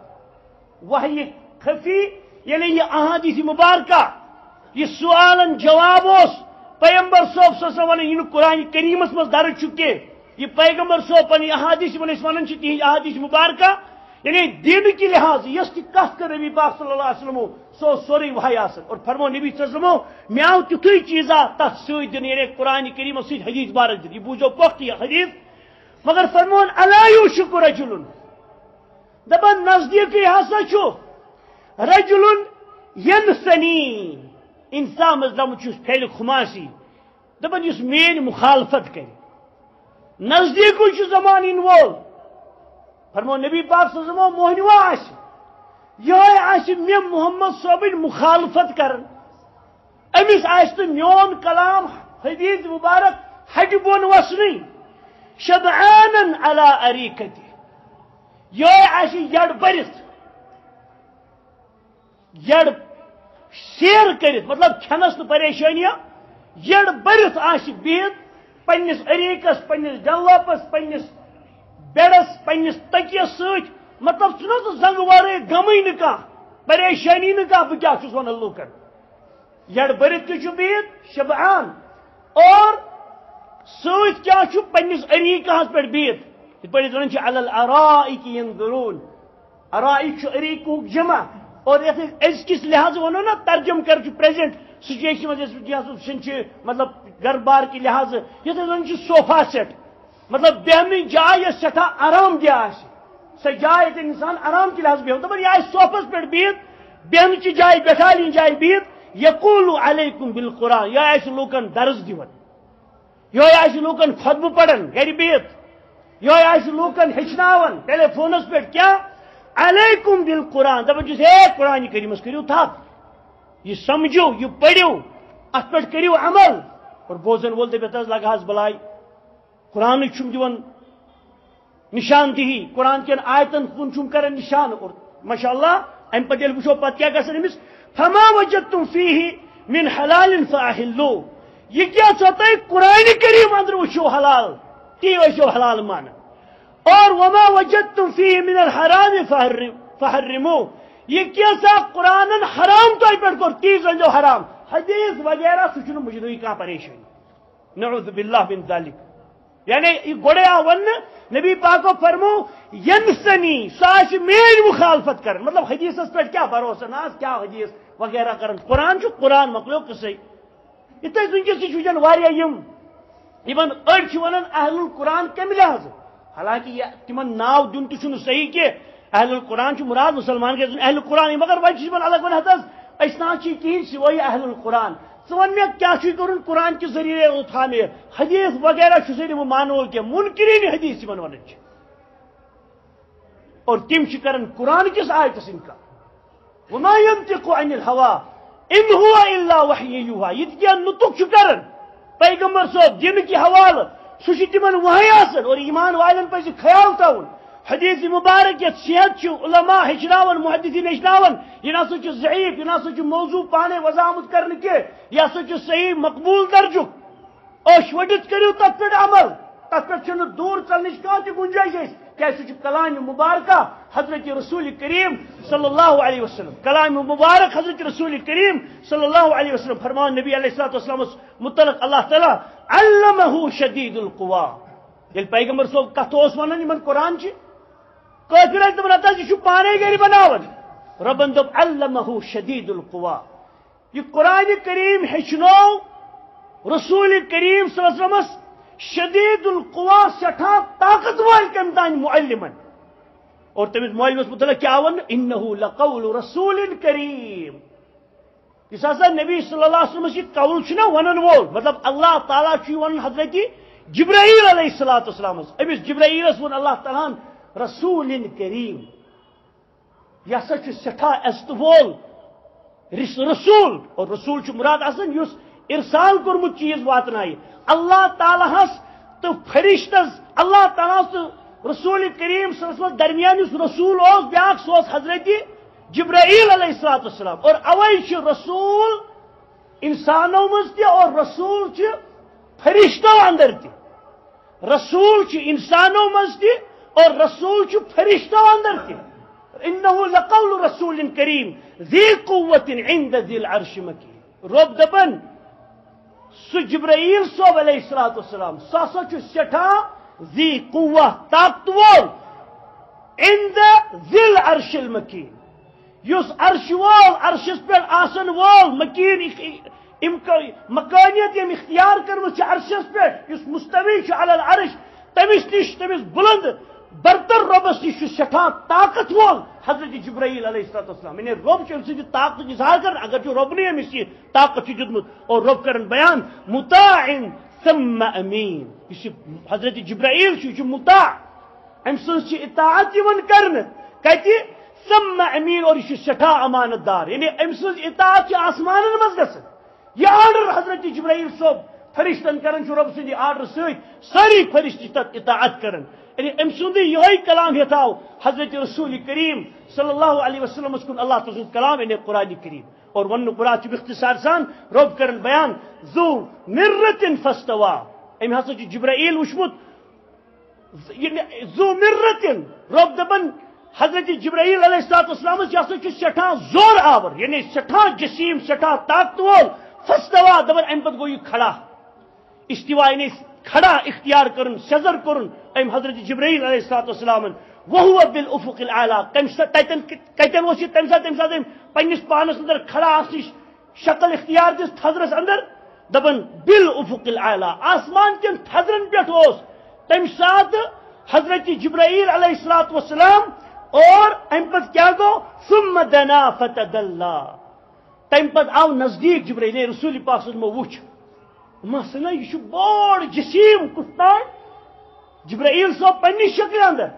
وحی خفی یعنی یہ احادیث مبارکہ یہ سوالن جواب اس پیغمبر صلی اللہ علیہ وسلم یہ قرآن کریم مز درج چکے یہ پیغمبر صاحب پنی احادیث ون تہذ احادیث مبارکہ یعنی دین کی لحاظ یس تہ کت کر نبی پاک صلی اللہ علیہ وسلم سو سوری وحی آسن اور فرمو نبی صلی اللہ علیہ وسلم میں آو تتھوئی چیزا تت ست دن یعنی قرآن کریم ست حدیث بارک دن یہ بوزو پخت یہ حدیث مگر فرمون الا یوشک رجل دپان نزدیک ہسا چھ رجل ینسنی انسان مز دم پھیل خماسی دپان اس مین مخالفت کر نزدیک زمان ان وول فرمو نبی پاک صلی اللہ علیہ وسلم موہنوا یہ میں محمد صٲبن مخالفت کرن امس تو میون کلام حدیث مبارک ہٹ بون وسنی شبعانا على اریکتی یہ یڑ برت یڑ سیر کرت مطلب کھنس پریشانیاں یڑ برت بہت پنس اریکس پنس ڈلوپس پنس بیڑس پنس تکیس ست مطلب چھ زنگ ورے غمے نا پریشانی نا بہ کیا ون لوکن یڑ برت تہ بہت شبعان اور ست کیا پنس اریکہس پہ بہت یہ پہ ون علی الارائک ينظرون ارائک اریک جمع اور کس لحاظ ونو نا ترجم کر پریزنٹ سچویشن مجھے مطلب گھر بار کی لحاظ یہ ون صوفا سیٹ مطلب بیہن جائے سٹھا آرام دہ سہ جائے انسان آرام کے لحاظ بہت دپان یہ صوفس پہ بہت بیہن چی جائے بیٹھالین جائے بہت یقول علیکم بالقرآن یہ لوکن درس دون یہ لوکن خطبہ پڑھن گھر بہت یہ لوکن ہچناون ٹیلی فونس پہ کیا علیکم بالقرآن دپان ہے قرآن کریمس کرو تھپ یہ سمجھو، یہ پڑھو، ات پہ کرو عمل، اور بوزن وول دپت لگا بلائی قرآن دان نشاندہی، قرآن کن آیتن کن کران نشان، اور ماشاء اللہ ام پتہ وچو پتہ کیا گژھان امس فما وجدتم فیہ من حلال فاحلوا، یہ کیا تہ قرآن کریم اندر وچو حلال تی وچو حلال مان، اور وما وجدتم فیہ من الحرام فحرموا، یہ کیا سا قرآن حرام تو پہ کر تی زنجو حرام، حدیث وغیرہ سہ مجھے کھانا پریشانی، نعوذ باللہ من ذلک۔ یعنی یہ گوڑے آ ون نبی پاکو فرمو ینسنی سا میری مخالفت کر، مطلب حدیث پہ کیا بھروسہ نا کیا حدیث وغیرہ کرن، قرآن قرآن مکلو قصے اتنے ونکس وچان واریاہ یمن اڑ ونان اہل القرآن کمہ لحاظ، حالانکہ یہ تمن ناو دن تہ صحیح کہ اہل القرآن مراد مسلمان کے اہل القرآن، مگر وجہ الگ ون حضرت اس نا کہین سوئی اہل القرآن، ون مے کیا کرن قرآن کے ذریعے تھانے حدیث وغیرہ مانول کی منکرین حدیث ون اور تم کرن قرآن کس آیتس انکار، وما ينطق عن الهوى ان هو الا وحی یوحى، یہ کیا نطق کرن پیغمبر صاحب دن کی حوالہ سہ تمن وحی آسن، اور ایمان والن پہ خیال تھاون حدیث مبارک یہ صحت علماء ہچناون محدثین ہچناون، یہ نسا ضعیف، یہ نسا موضوع پانے وضاحت کرنے کے، یہ ہسا صحیح مقبول درجک، اوش وڈت کرو تت پہ عمل، تت پہ دور چلنچ کان تہ گنجائش کیا سہ کلام مبارکہ حضرت رسول کریم صلی اللہ علیہ وسلم، کلام مبارک حضرت رسول کریم صلی اللہ علیہ وسلم فرمان نبی علیہ الصلوۃ والسلام متعلق اللہ تعالی علمہ شدید القوا، یل پیغمبر صاحب کت ونان یمن قرآن کافر دپان ہتا یہ پانے گھر بناون، ربن دپ علمہ شدید القوا، یہ قرآن کریم ہچنو رسول کریم صلی اللہ علیہ وسلم شدید القوا سٹھا طاقت وال کم تان معلمن، اور تمس معلمس متعلق کیا ون انہ لقول رسول کریم، اس ہسا نبی صلی اللہ علیہ وسلم یہ قول چھنا ونن وول، مطلب اللہ تعالیٰ چھ ون حضرت جبرائیل علیہ الصلوۃ والسلام، امس جبرائیلس ون اللہ تعالیٰ رسول کریم، یہ ہسا سٹھا عزت وول رسول، اور رسول مراد آسان یس ارسال کورمت چیز واتنائے اللہ تعالیٰ تو فرشتس، اللہ تعالیٰ تو رسول کریم صلی اللہ علیہ وسلم درمیان اس رسول اس بیاک سو حضرت جبرائیل علیہ الصلوۃ والسلام، اور اوے رسول انسانوں مز تہ اور رسول فرشتوں اندر تہ، رسول انسانوں مز تہ اور رسول فرشتوں اندر تہ، انہ لقول رسول کریم ذی قوت عند ذی العرش مکین، رب دپن سہ جبرائیل صاحب علیہ الصلوۃ والسلام سہ ہسا سٹھا ذی قوہ طاقت وول عند ذی العرش المکین، یس عرش وول عرشس پہ آسن وول مکین مکانیت یم اختیار کرمت عرشس پہ، یس مستوی علی العرش، تمس نش تمس بلند برتر ربس نش سٹھا طاقت وول حضرت جبرائیل علیہ الصلوۃ والسلام، یعنی رب طاقت اظہار کر، اگر رب نے امس یہ طاقت دتمت، اور رب کرن بیان مطاع ثم امین، یہ حضرت جبرائیل یہ مطاع، ام سن اطاعت کرنے کتہ ثم امین، اور یہ سٹھا امانت دار، یعنی ام سن اطاعت آسمان مز گژھن، یہ آرڈر حضرت جبرائیل صاحب فرشتن کرن رب سند آرڈر ساری فرشتہ تت اطاعت کرن، یعنی ام سند یہ کلام ہتاو حضرت رسول کریم صلی اللہ علیہ وسلم کن اللہ تعالی کلام یعنی قرآن کریم، اور ون قرآن باختصار سان رب کرن بیان ذو مرت فاستوى، ام ہسا جبرائیل وچمت ذو مرت، رب دپن حضرت جبرائیل علیہ الصلوۃ والسلام یہ ہسا سٹھا زور آور، یعنی سٹھا جسیم سٹھا طاقت وول، فاستوى دپن ام پتہ گو یہ کھڑا، استوا یعنی کھڑا اختیار کرن سزر کرن ام حضرت جبرائیل علیہ الصلوۃ والسلام، وهو بالافق الاعلى، کتن وہ تمہ سات پنس پانس اندر کھڑا آسنش شکل اختیار دس تھزرس اندر دپن بالافق الاعلى، آسمان کن تھزرن پہ تمہ سات حضرت جبرائیل علیہ الصلوۃ والسلام، اور ام پتہ کیا گو ثم دنا فتدلى، تم پتہ آو نزدیک جبرائیل رسول پاک صلی اللہ علیہ وسلم وچ مثلا یہ بوڑ جسیم کتان جبرائیل صاحب پنہ شکل اندر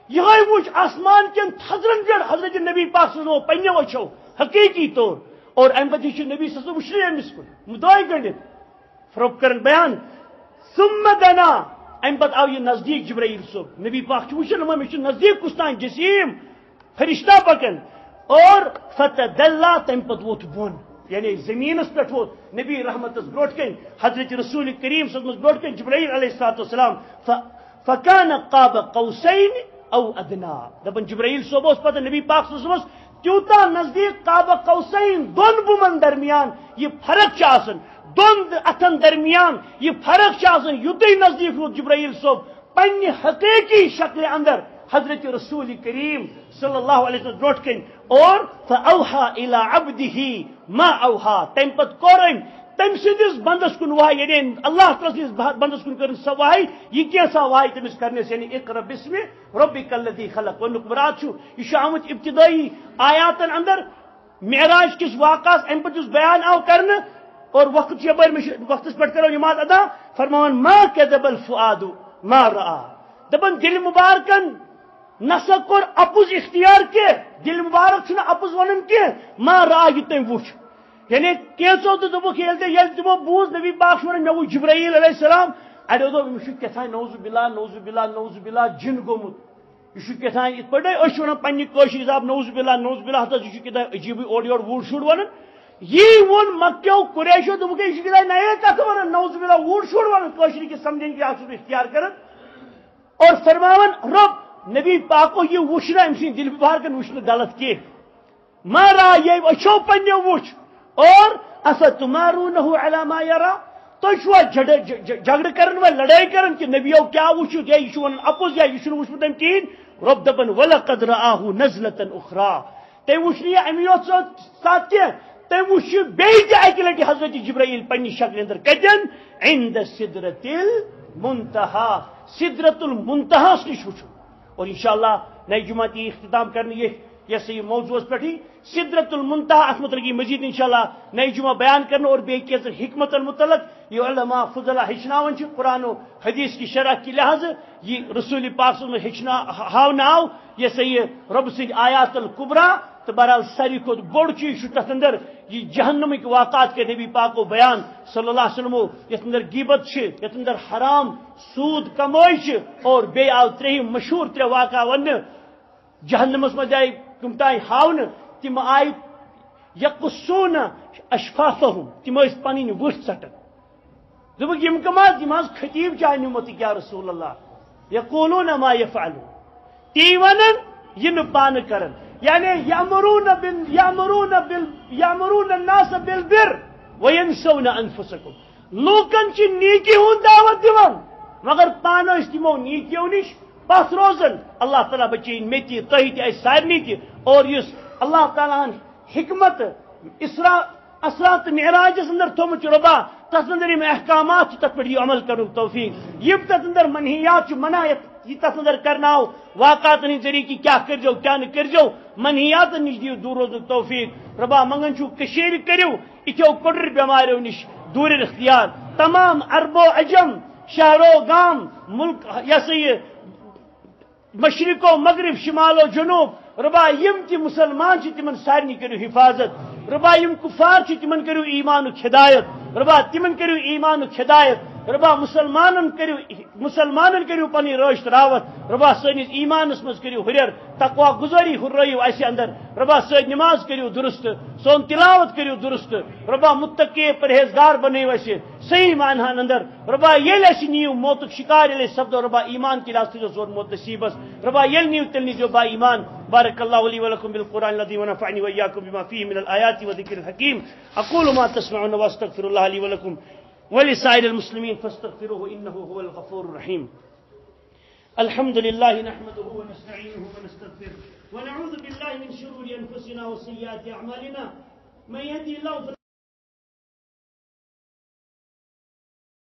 یہ وچ آسمان کن تھزرن پہ حضرت نبی پاک صلی اللہ علیہ وسلم پنہ وچھو حقیقی طور، اور ام پتہ چھ نبی صلی اللہ علیہ وسلم امس کن مدعی گنڈت فروغ کرن بیان ثم دنا ام پتہ آو یہ نزدیک جبرائیل صاحب نبی پاک چھ وچھن ما مش نزدیک کستان جسیم فرشتہ پکن اور فتدلى تم پتہ ووت بون یعنی زمین پہ ووت نبی رحمت بروٹ کن حضرت رسول کریم صلی اللہ علیہ وسلم بروٹ کن جبرائیل علیہ السلام فکان قاب قوسین او ادنا دپن جبرائیل صاحب اس پتہ نبی پاک صلی اللہ علیہ وسلم تیوتا نزدیک قاب قوسین دون بمن درمیان یہ فرق چاسن دون اتن درمیان یہ فرق چاسن یوتی نزدیک روت جبرائیل صاحب پنہ حقیقی شکل اندر حضرت رسول کریم صلی اللہ علیہ وسلم بروٹ کن اور فاوحى الى عبده ما اوحى تم پت کورن تم سندس بندس کن وحی یعنی اللہ تعالی بندس کن کر سا وحی یہ کیسا وحی تمس کرنے یعنی اقرا بسم ربک الذی خلق ونک مراد چھو یہ شامت ابتدائی آیاتن اندر معراج کس واقعہ ام پت بیان آو کرنا اور وقت بر وقت پہ کرو نماز ادا فرمان ما کذب الفؤاد ما رأى دپن دل مبارکن نسا کور اپز اختیار کی دل مبارک چھنا اپز ونن کی ما رأى یہ تم وچھ یعنی کیسو تو دبک یل تمو بوز نبی پاک ون مے وچھ جبرائیل علیہ السلام اڑو دو یہ کتھان نوز باللہ جن گومت یہ کتھان ات پہ اس ون پنہ کشر حساب نوز باللہ ہتا یہ کتھان عجیب اور یور ووڑ شوڑ ون یہ ون مکیو قریشو دبک یہ کتھان نئے کت ون نوز باللہ ووڑ شوڑ ون کشر کی سمجھن کی آپ اختیار کرن اور فرماون رب نبی پاکو یہ وچھنا ام سن دل مبارکن وچھنا غلط کی مارا یہ اچھو پنو وچھ اور افتمارونہ علی ما یرا تو چھوا جھگڑ کرن و لڑائی کرن کہ نبیو کیا وچھو یا یہ ون اپوز یا یہ وچھو تم کین رب دبن ولقد رآہ نزلۃ اخرى تم وچھنی امیو ساتھ کیا تم وچھ بیت اکہ لٹی حضرت جبرائیل پنی شکل اندر کتن عند سدرۃ المنتہا سدرۃ المنتہا نش وچھو اور انشاءاللہ نئی جمعہ کی اختتام کرنے یہ سے موضوع پہ سدرۃ المنتہا ات متعلق مزید انشاءاللہ نئی جمعہ بیان کرنا اور بیک حکمت المتعلق یہ علماء فضلہ ہچناون قرآن و حدیث کی شرح کی لحاظ یہ رسول پاک صلی اللہ علیہ وسلم ہاؤناو یہ سے یہ رب سند آیات الکبریٰ تو بہرحال ساری کھت بوڑ چیز تر اندر یہ جہنمک واقعات کے نبی پاک و بیان صلی اللہ علیہ وسلم یت اندر غیبت یت اندر حرام سود کمائی اور بے آو ترہم مشہور ترے واقعہ ون جہنمس مز آئی تم تائیں ہاؤن تم آئی یقصون اشفافہم تم اس پنن وٹھ ژٹن دپک یم کما تم خطیب چاہ نمت یا رسول اللہ یقولون ما یفعلون تی ونن یہ پان کرن یعنی یامرون الناس بالبر وینسون انفسکم لوکن چھ نیکی ہند دعوت دیوان مگر پانہ تمو نیکیو نش پس روزن اللہ تعالیٰ بچین میتی تہی تہ سارنی تہ اور اس اللہ تعالیٰ حکمت اسرات معراجس اندر تھومت ربا تس اندر یم احکامات تت پہ یہ عمل کرن توفیق یم تت اندر منہیات منایت یہ تت اندر کرناو واقعات ذریعہ کی کیا کرجو کیا نہ کرجو منہیات نش دیو دور روز توفیق ربا منگن چھو کشیر کریو اتھو کڈر بیماریو نش دور اختیار تمام عرب و عجم شہر و گام ملک یہ مشرق و مغرب شمال و جنوب ربا یم تی مسلمان چھ تمن سارنی کرو حفاظت ربا یم کفار چھ تمن کرو ایمان و ہدایت ربا تمن کرو ایمان و ہدایت ربا مسلمانن کرو پنی رشت راوت ربا سنس ایمانس مز کرو ہریر تقوا گزاری ہررو اس اندر ربا سن نماز کرو درست سون تلاوت کرو درست ربا متقی پرہیزگار بنو اس صحیح معنہن اندر ربا یل اس نیو موتک شکار یل سبدو ربا ایمان کی راست زور موت نصیبس ربا یل نیو تل نیو با ایمان بارک اللہ لي ولكم بالقرآن الذي ونفعني وإياكم بما فيه من الآيات وذكر الحكيم أقول ما تسمعون واستغفر الله لي ولكم ولسائر المسلمين فاستغفروه إنه هو الغفور الرحيم الحمد لله نحمده ونستعينه ونستغفره ونعوذ بالله من شرور أنفسنا وسيئات أعمالنا من يهدي الله